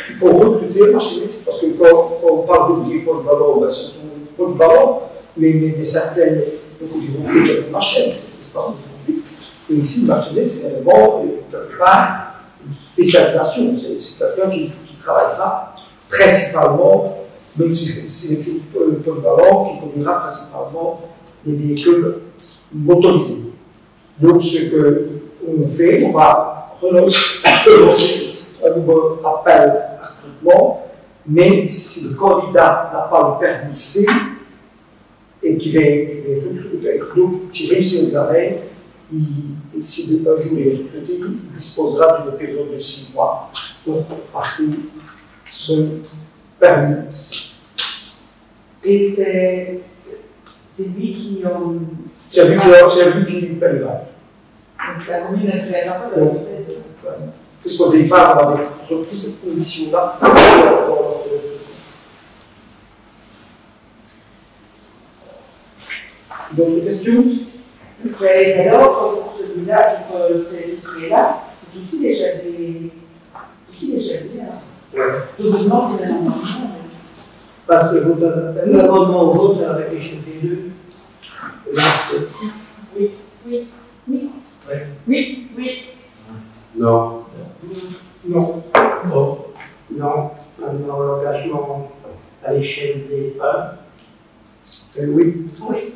il faut recruter un machiniste, parce que quand on parle d'ouvriers polyvalents, ben, ce sont polyvalents, mais certains, beaucoup diront que j'ai une machine, c'est ce qui se passe aujourd'hui. Et ici, le machiniste, c'est vraiment, quelque part, une spécialisation. C'est quelqu'un qui travaillera principalement, même si c'est toujours polyvalent, qui conduira principalement des véhicules motorisés. Donc, ce qu'on fait, on va renoncer à un nouveau appel à recrutement, mais si le candidat n'a pas le permis C et qu'il réussit l'examen, et si un jour il est recruté, il disposera d'une période de 6 mois pour passer son permis C. Et c'est lui qui C'est lui qui paie le bail. Donc la commune ne fait pas de frais. Parce qu'au départ, on avait repris cette condition-là. D'autres questions? Et alors, pour celui-là, pour celui-là, c'est aussi déjà des. Ouais. Doublement qu'il y a un amendement. Parce que l'amendement au vote avec l'échelle des deux, Oui. Oui. Oui. Oui. Oui. non. Non. Non. Non. Alors, l'engagement à l'échelle des 1. Oui. Oui.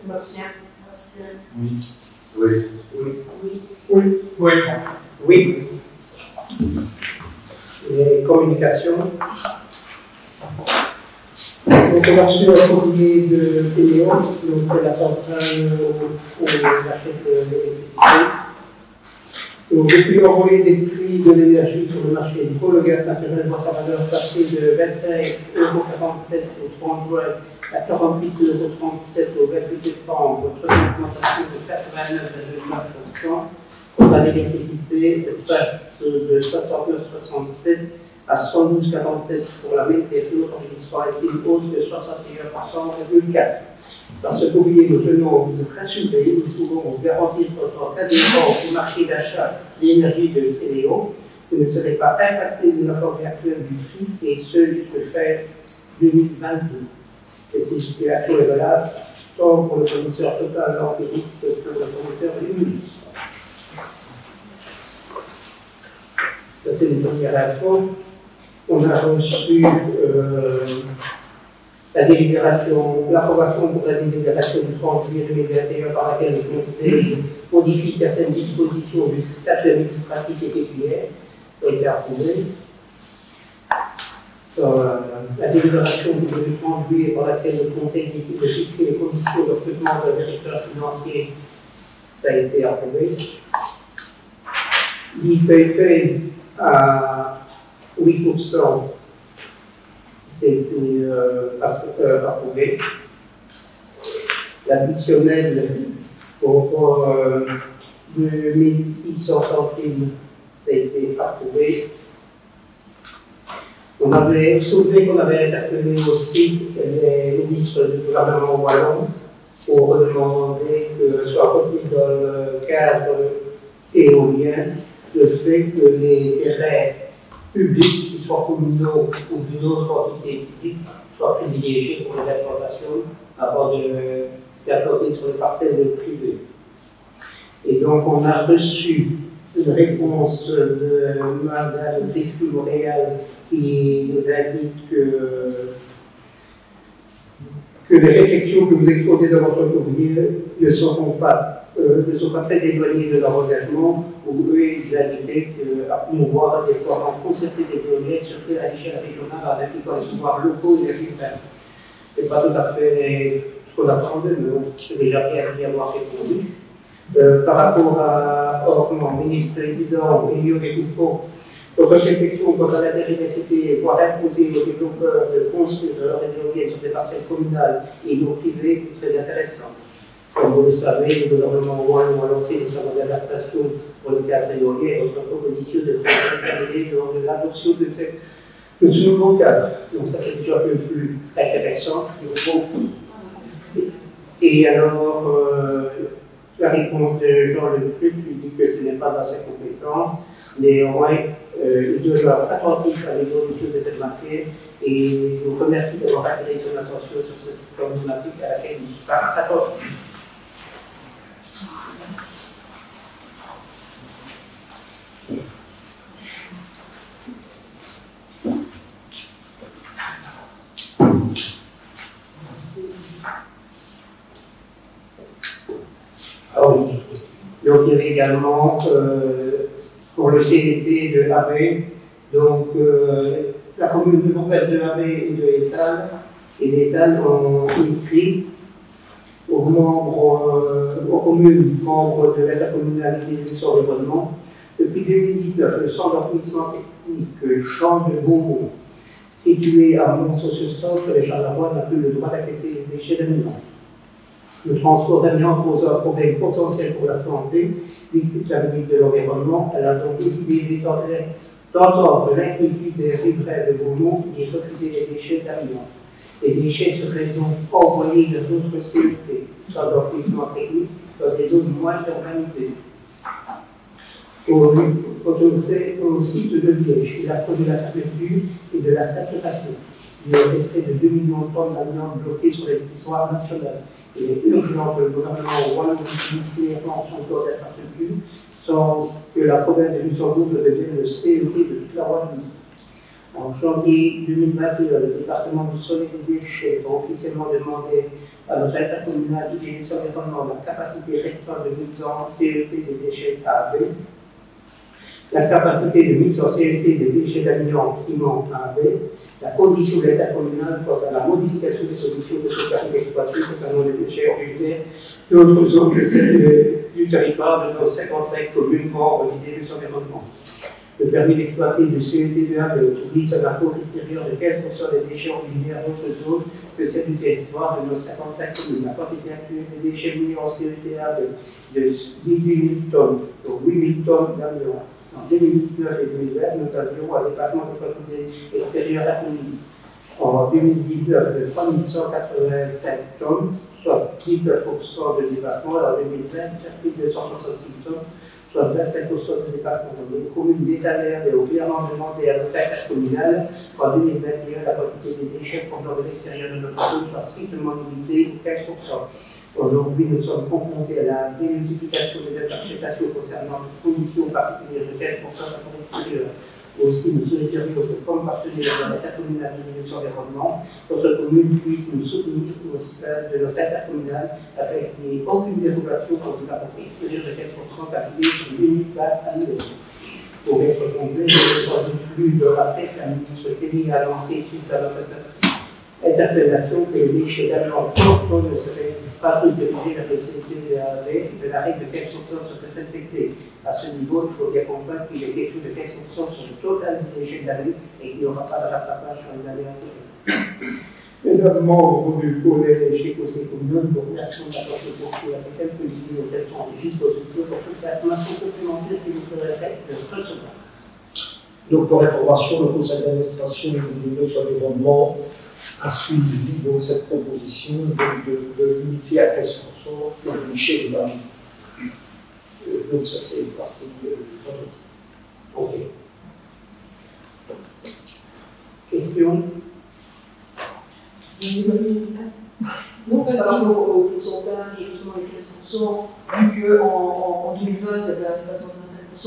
Martial. Oui. Oui. Oui. Oui. Oui. Les communications. Donc, on a reçu un courrier de PDO, donc c'est la centrale où on achète l'électricité. Donc, depuis l'envolée des prix de l'énergie sur le marché du coal, le gaz naturel voit sa valeur passer de 25,47 € au 30 juin à 48,37 € au 28 septembre, contre une augmentation de 89,9%. Pour l'électricité, elle passe de 69,67 à 112,47 pour la même période, enregistrant ainsi une hausse de 61,4%. Dans ce courrier, nous tenons à vous rassurer, nous pouvons vous garantir votre adhérence au marché d'achat d'énergie de CDO. Vous ne serez pas impacté de la forme actuelle du prix, et ce jusqu'à fin 2022. Et cette situation est valable tant pour le fournisseur total empirique que pour le fournisseur unique. Ça, c'est une première info. On a reçu l'approbation pour la délibération du 30 juillet 2021 par laquelle le Conseil modifie certaines dispositions du statut administratif et pécuniaire ont été approuvées. La délibération du 30 juillet par laquelle le Conseil décide de fixer les conditions de recrutement d'un directeur financier, ça a été approuvé. L'IPP à 8%, c'était approuvé. L'additionnel pour 2600 centimes, ça a été approuvé. On avait soulevé qu'on avait interpellé aussi les ministres du gouvernement wallon pour demander que soit retenu dans le cadre éolien le fait que les terrains publics, qu'ils soient communaux ou d'une autre entité publique, soient privilégiés pour les implantations avant d'implanter sur les parcelles privées. Et donc on a reçu une réponse de Madame Christine Montréal qui nous indique que les réflexions que vous exposez dans votre courrier ne sont pas très éloignées de leur engagement, où eux, ils indiquaient qu'à promouvoir des déploiements concertés des éoliennes sur à l'échelle régionale en impliquant les pouvoirs locaux et les riverains. Ce n'est pas tout à fait ce qu'on attendait, mais bon, c'est déjà bien d'y avoir répondu. Par rapport au ministre-président Emilio Recufo, notre réflexion quant à l'intérêt voire imposer aux développeurs de construire leurs éoliennes sur des parcelles communales et non privées, c'est très intéressant. Comme vous le savez, le gouvernement wallon a lancé des travaux d'adaptation pour le cadre éolien. Notre proposition devrait intervenir dans l'adoption de ce nouveau cadre. Donc ça, c'est déjà un peu plus intéressant. Et alors, la réponse de Jean Leclerc qui dit que ce n'est pas dans ses compétences. Néanmoins, il doit être attentif à l'évolution de cette matière et nous remercie d'avoir attiré son attention sur cette problématique à laquelle il sera attentif. Ah oui. Donc il y avait également pour le CDT de Abbé, donc la commune de Montpellier de Abbé et de Étal, et l'Étal ont écrit aux communes membres de l'intercommunalité de l'environnement. Depuis 2019, le centre d'organisation technique Champ de Beaumont, situé à Mont-Socioscope, les Charleroi n'a plus le droit d'accepter les déchets d'amiante. Le transport d'amiante pose un problème potentiel pour la santé, dit la ministre de l'Environnement. Elle a donc décidé d'entendre l'inquiétude des riverains de Beaumont et refuser les déchets d'amiante. Les déchets seraient donc envoyés dans d'autres CET, soit d'enfouissement technique, dans des zones moins urbanisées. Au site de Liège, il a causé la fermeture et de la saturation. Il y aurait près de 2 millions de tonnes d'amiante bloquées sur les territoires nationaux. Il est urgent que le gouvernement utilise clairement son corps d'infrastructure sans que la province de Luxembourg devienne le CET de toute la Wallonie. En janvier 2021, le département du sol et des déchets a officiellement demandé à notre intercommunal et de l'environnement la capacité restante de mise en CET des déchets AB, la capacité de mise en CET des déchets d'amiante ciment AB, la condition de l'intercommunal quant à la modification des conditions de ce permis d'exploiter concernant les déchets originaires d'autres zones que celles du territoire de nos 55 communes membres d'idées de l'environnement. Le permis d'exploiter du CET2A autorise un apport extérieur de 15% des déchets originaires d'autres zones que celles du territoire de nos 55 communes. La quantité actuelle des déchets mis en CET2A de 18 000 tonnes, donc 8 000 tonnes d'amiante. En 2019 et 2020, nous avions un dépassement de quantité extérieure admise. En 2019, de 3 185 tonnes, soit 19% de dépassement. En 2020, 7 266 tonnes, soit 25% de dépassement. Donc, les communes d'État-Vert ont clairement demandé à notre intercommunal qu'en 2021, la quantité des déchets provenant de l'extérieur de notre zone soit strictement limitée à 15%. Aujourd'hui, nous sommes confrontés à la démultiplication des interprétations concernant cette condition particulière de 15% à l'extérieur. Aussi, nous souhaiterions que, comme partenaire de l'intercommunal de l'environnement, notre commune puisse nous soutenir au sein de notre intercommunal afin qu'il n'y ait aucune dérogation pour une apport extérieur de 15% appuyé sur une unique base annuelle. Pour être complet, je ne sans doute plus de rappel que la ministre Kelly a lancé suite à notre interpellation que les déchets d'amiante ne seraient pas tous dirigés vers le CET que la règle de 15% serait respectée. À ce niveau, il faut bien comprendre qu'il est question de 15% sur le total des déchets d'année et qu'il n'y aura pas de rattrapage sur les années antérieures. Mesdames, membres du collège chez Conseil communal, nous vous remercions d'avoir apporté avec quelques idées aux questions de disposition pour toute l'information complémentaire qui vous ferait de recevoir. Donc, pour information, le conseil d'administration de notre environnement a suivi donc, cette proposition de limiter à 15% le déchet de la vie. Donc, ça s'est passé vendredi. Ok. Question? Non, en fait, par rapport au pourcentage, justement, les 15%, vu qu'en 2020, il y avait un dépassement de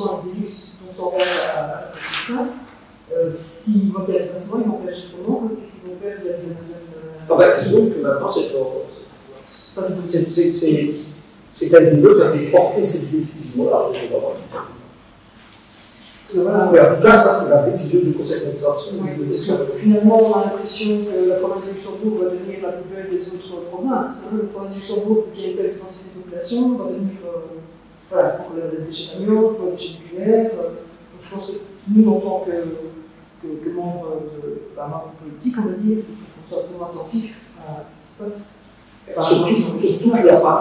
25% avec des luxe, dont s'engage à 5%. S'ils voient qu'il y a un dépassement, ils vont réagir comment? Qu'est-ce qu'ils vont faire? Vous avez ah ben, disons que maintenant, c'est à l'INE qui a porté cette décision-là. Voilà. Mais en tout cas, ça, c'est la décision du conseil d'administration. Finalement, on a l'impression que la province de Luxembourg va devenir la poubelle des autres provinces. La province de Luxembourg, qui a une faible densité de population, va devenir voilà, pour le déchet d'amiante, pour le déchet nucléaire. Je pense que nous, en tant que membres politiques, on va dire, il faut qu'on soit vraiment attentifs à ce qui se passe. Surtout qu'il n'y a pas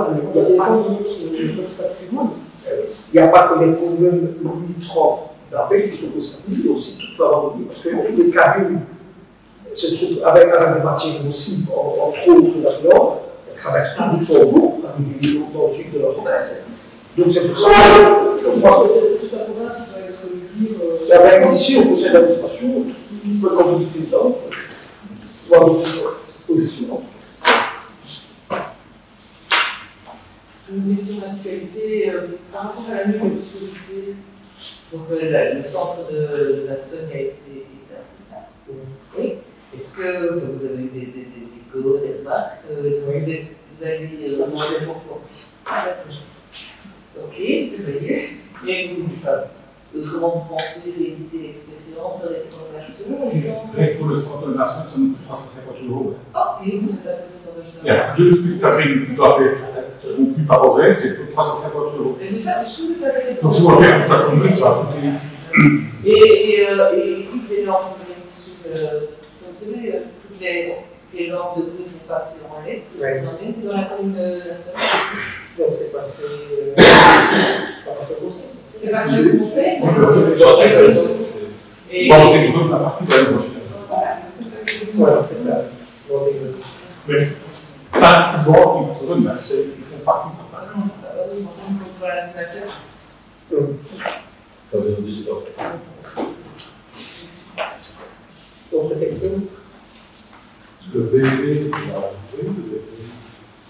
il n'y a pas que les communes limitrophes d'Appel qui sont concernées, il y a aussi toute la Wallonie, parce que tous les carrés se trouvent avec des matières aussi, entre autres d'ailleurs, elles traversent tout Luxembourg, avec des îlots dans le sud de la province. Donc c'est pour ça que toute la province doit être. Il y a même ici au conseil d'administration, tout le communauté des autres, doit adopter cette position. Une question d'actualité par rapport à la nuit de dispositif. Donc le centre de la Sogne a été éteint, c'est ça? Oui. Est-ce que vous avez eu des échos, des remarques? Est-ce que vous avez Ok, merveilleux. Et comment vous pensez réalité l'expérience avec formation? Rien pour le centre de nation, ça nous coûte 350 €. Ok, vous êtes à professeur de Il y a deux cafés qui doivent être rompus par horaire, c'est pour 350 €. Et c'est ça, je trouve que c'est intéressant. Donc si on fait un tas de commune, ça va coûter. Et toutes les normes vous savez, toutes les normes de bruit sont passées en lettres, dans la commune nationale. Donc c'est passé par votre conseil. C'est passé au conseil. Et Bon, on est la partie de la prochaine. Voilà, c'est ça. Mais ça, bon, ils font partie de voilà, c'est la classe. Ça veut dire stop. D'autres questions? Le bébé,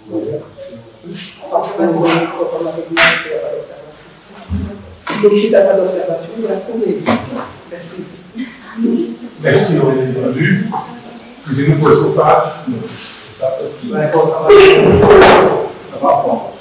Donc, si tu n'as pas d'observation, on va tourner. Merci. Merci, on est entendu. Excusez-nous pour le chauffage. Ça va.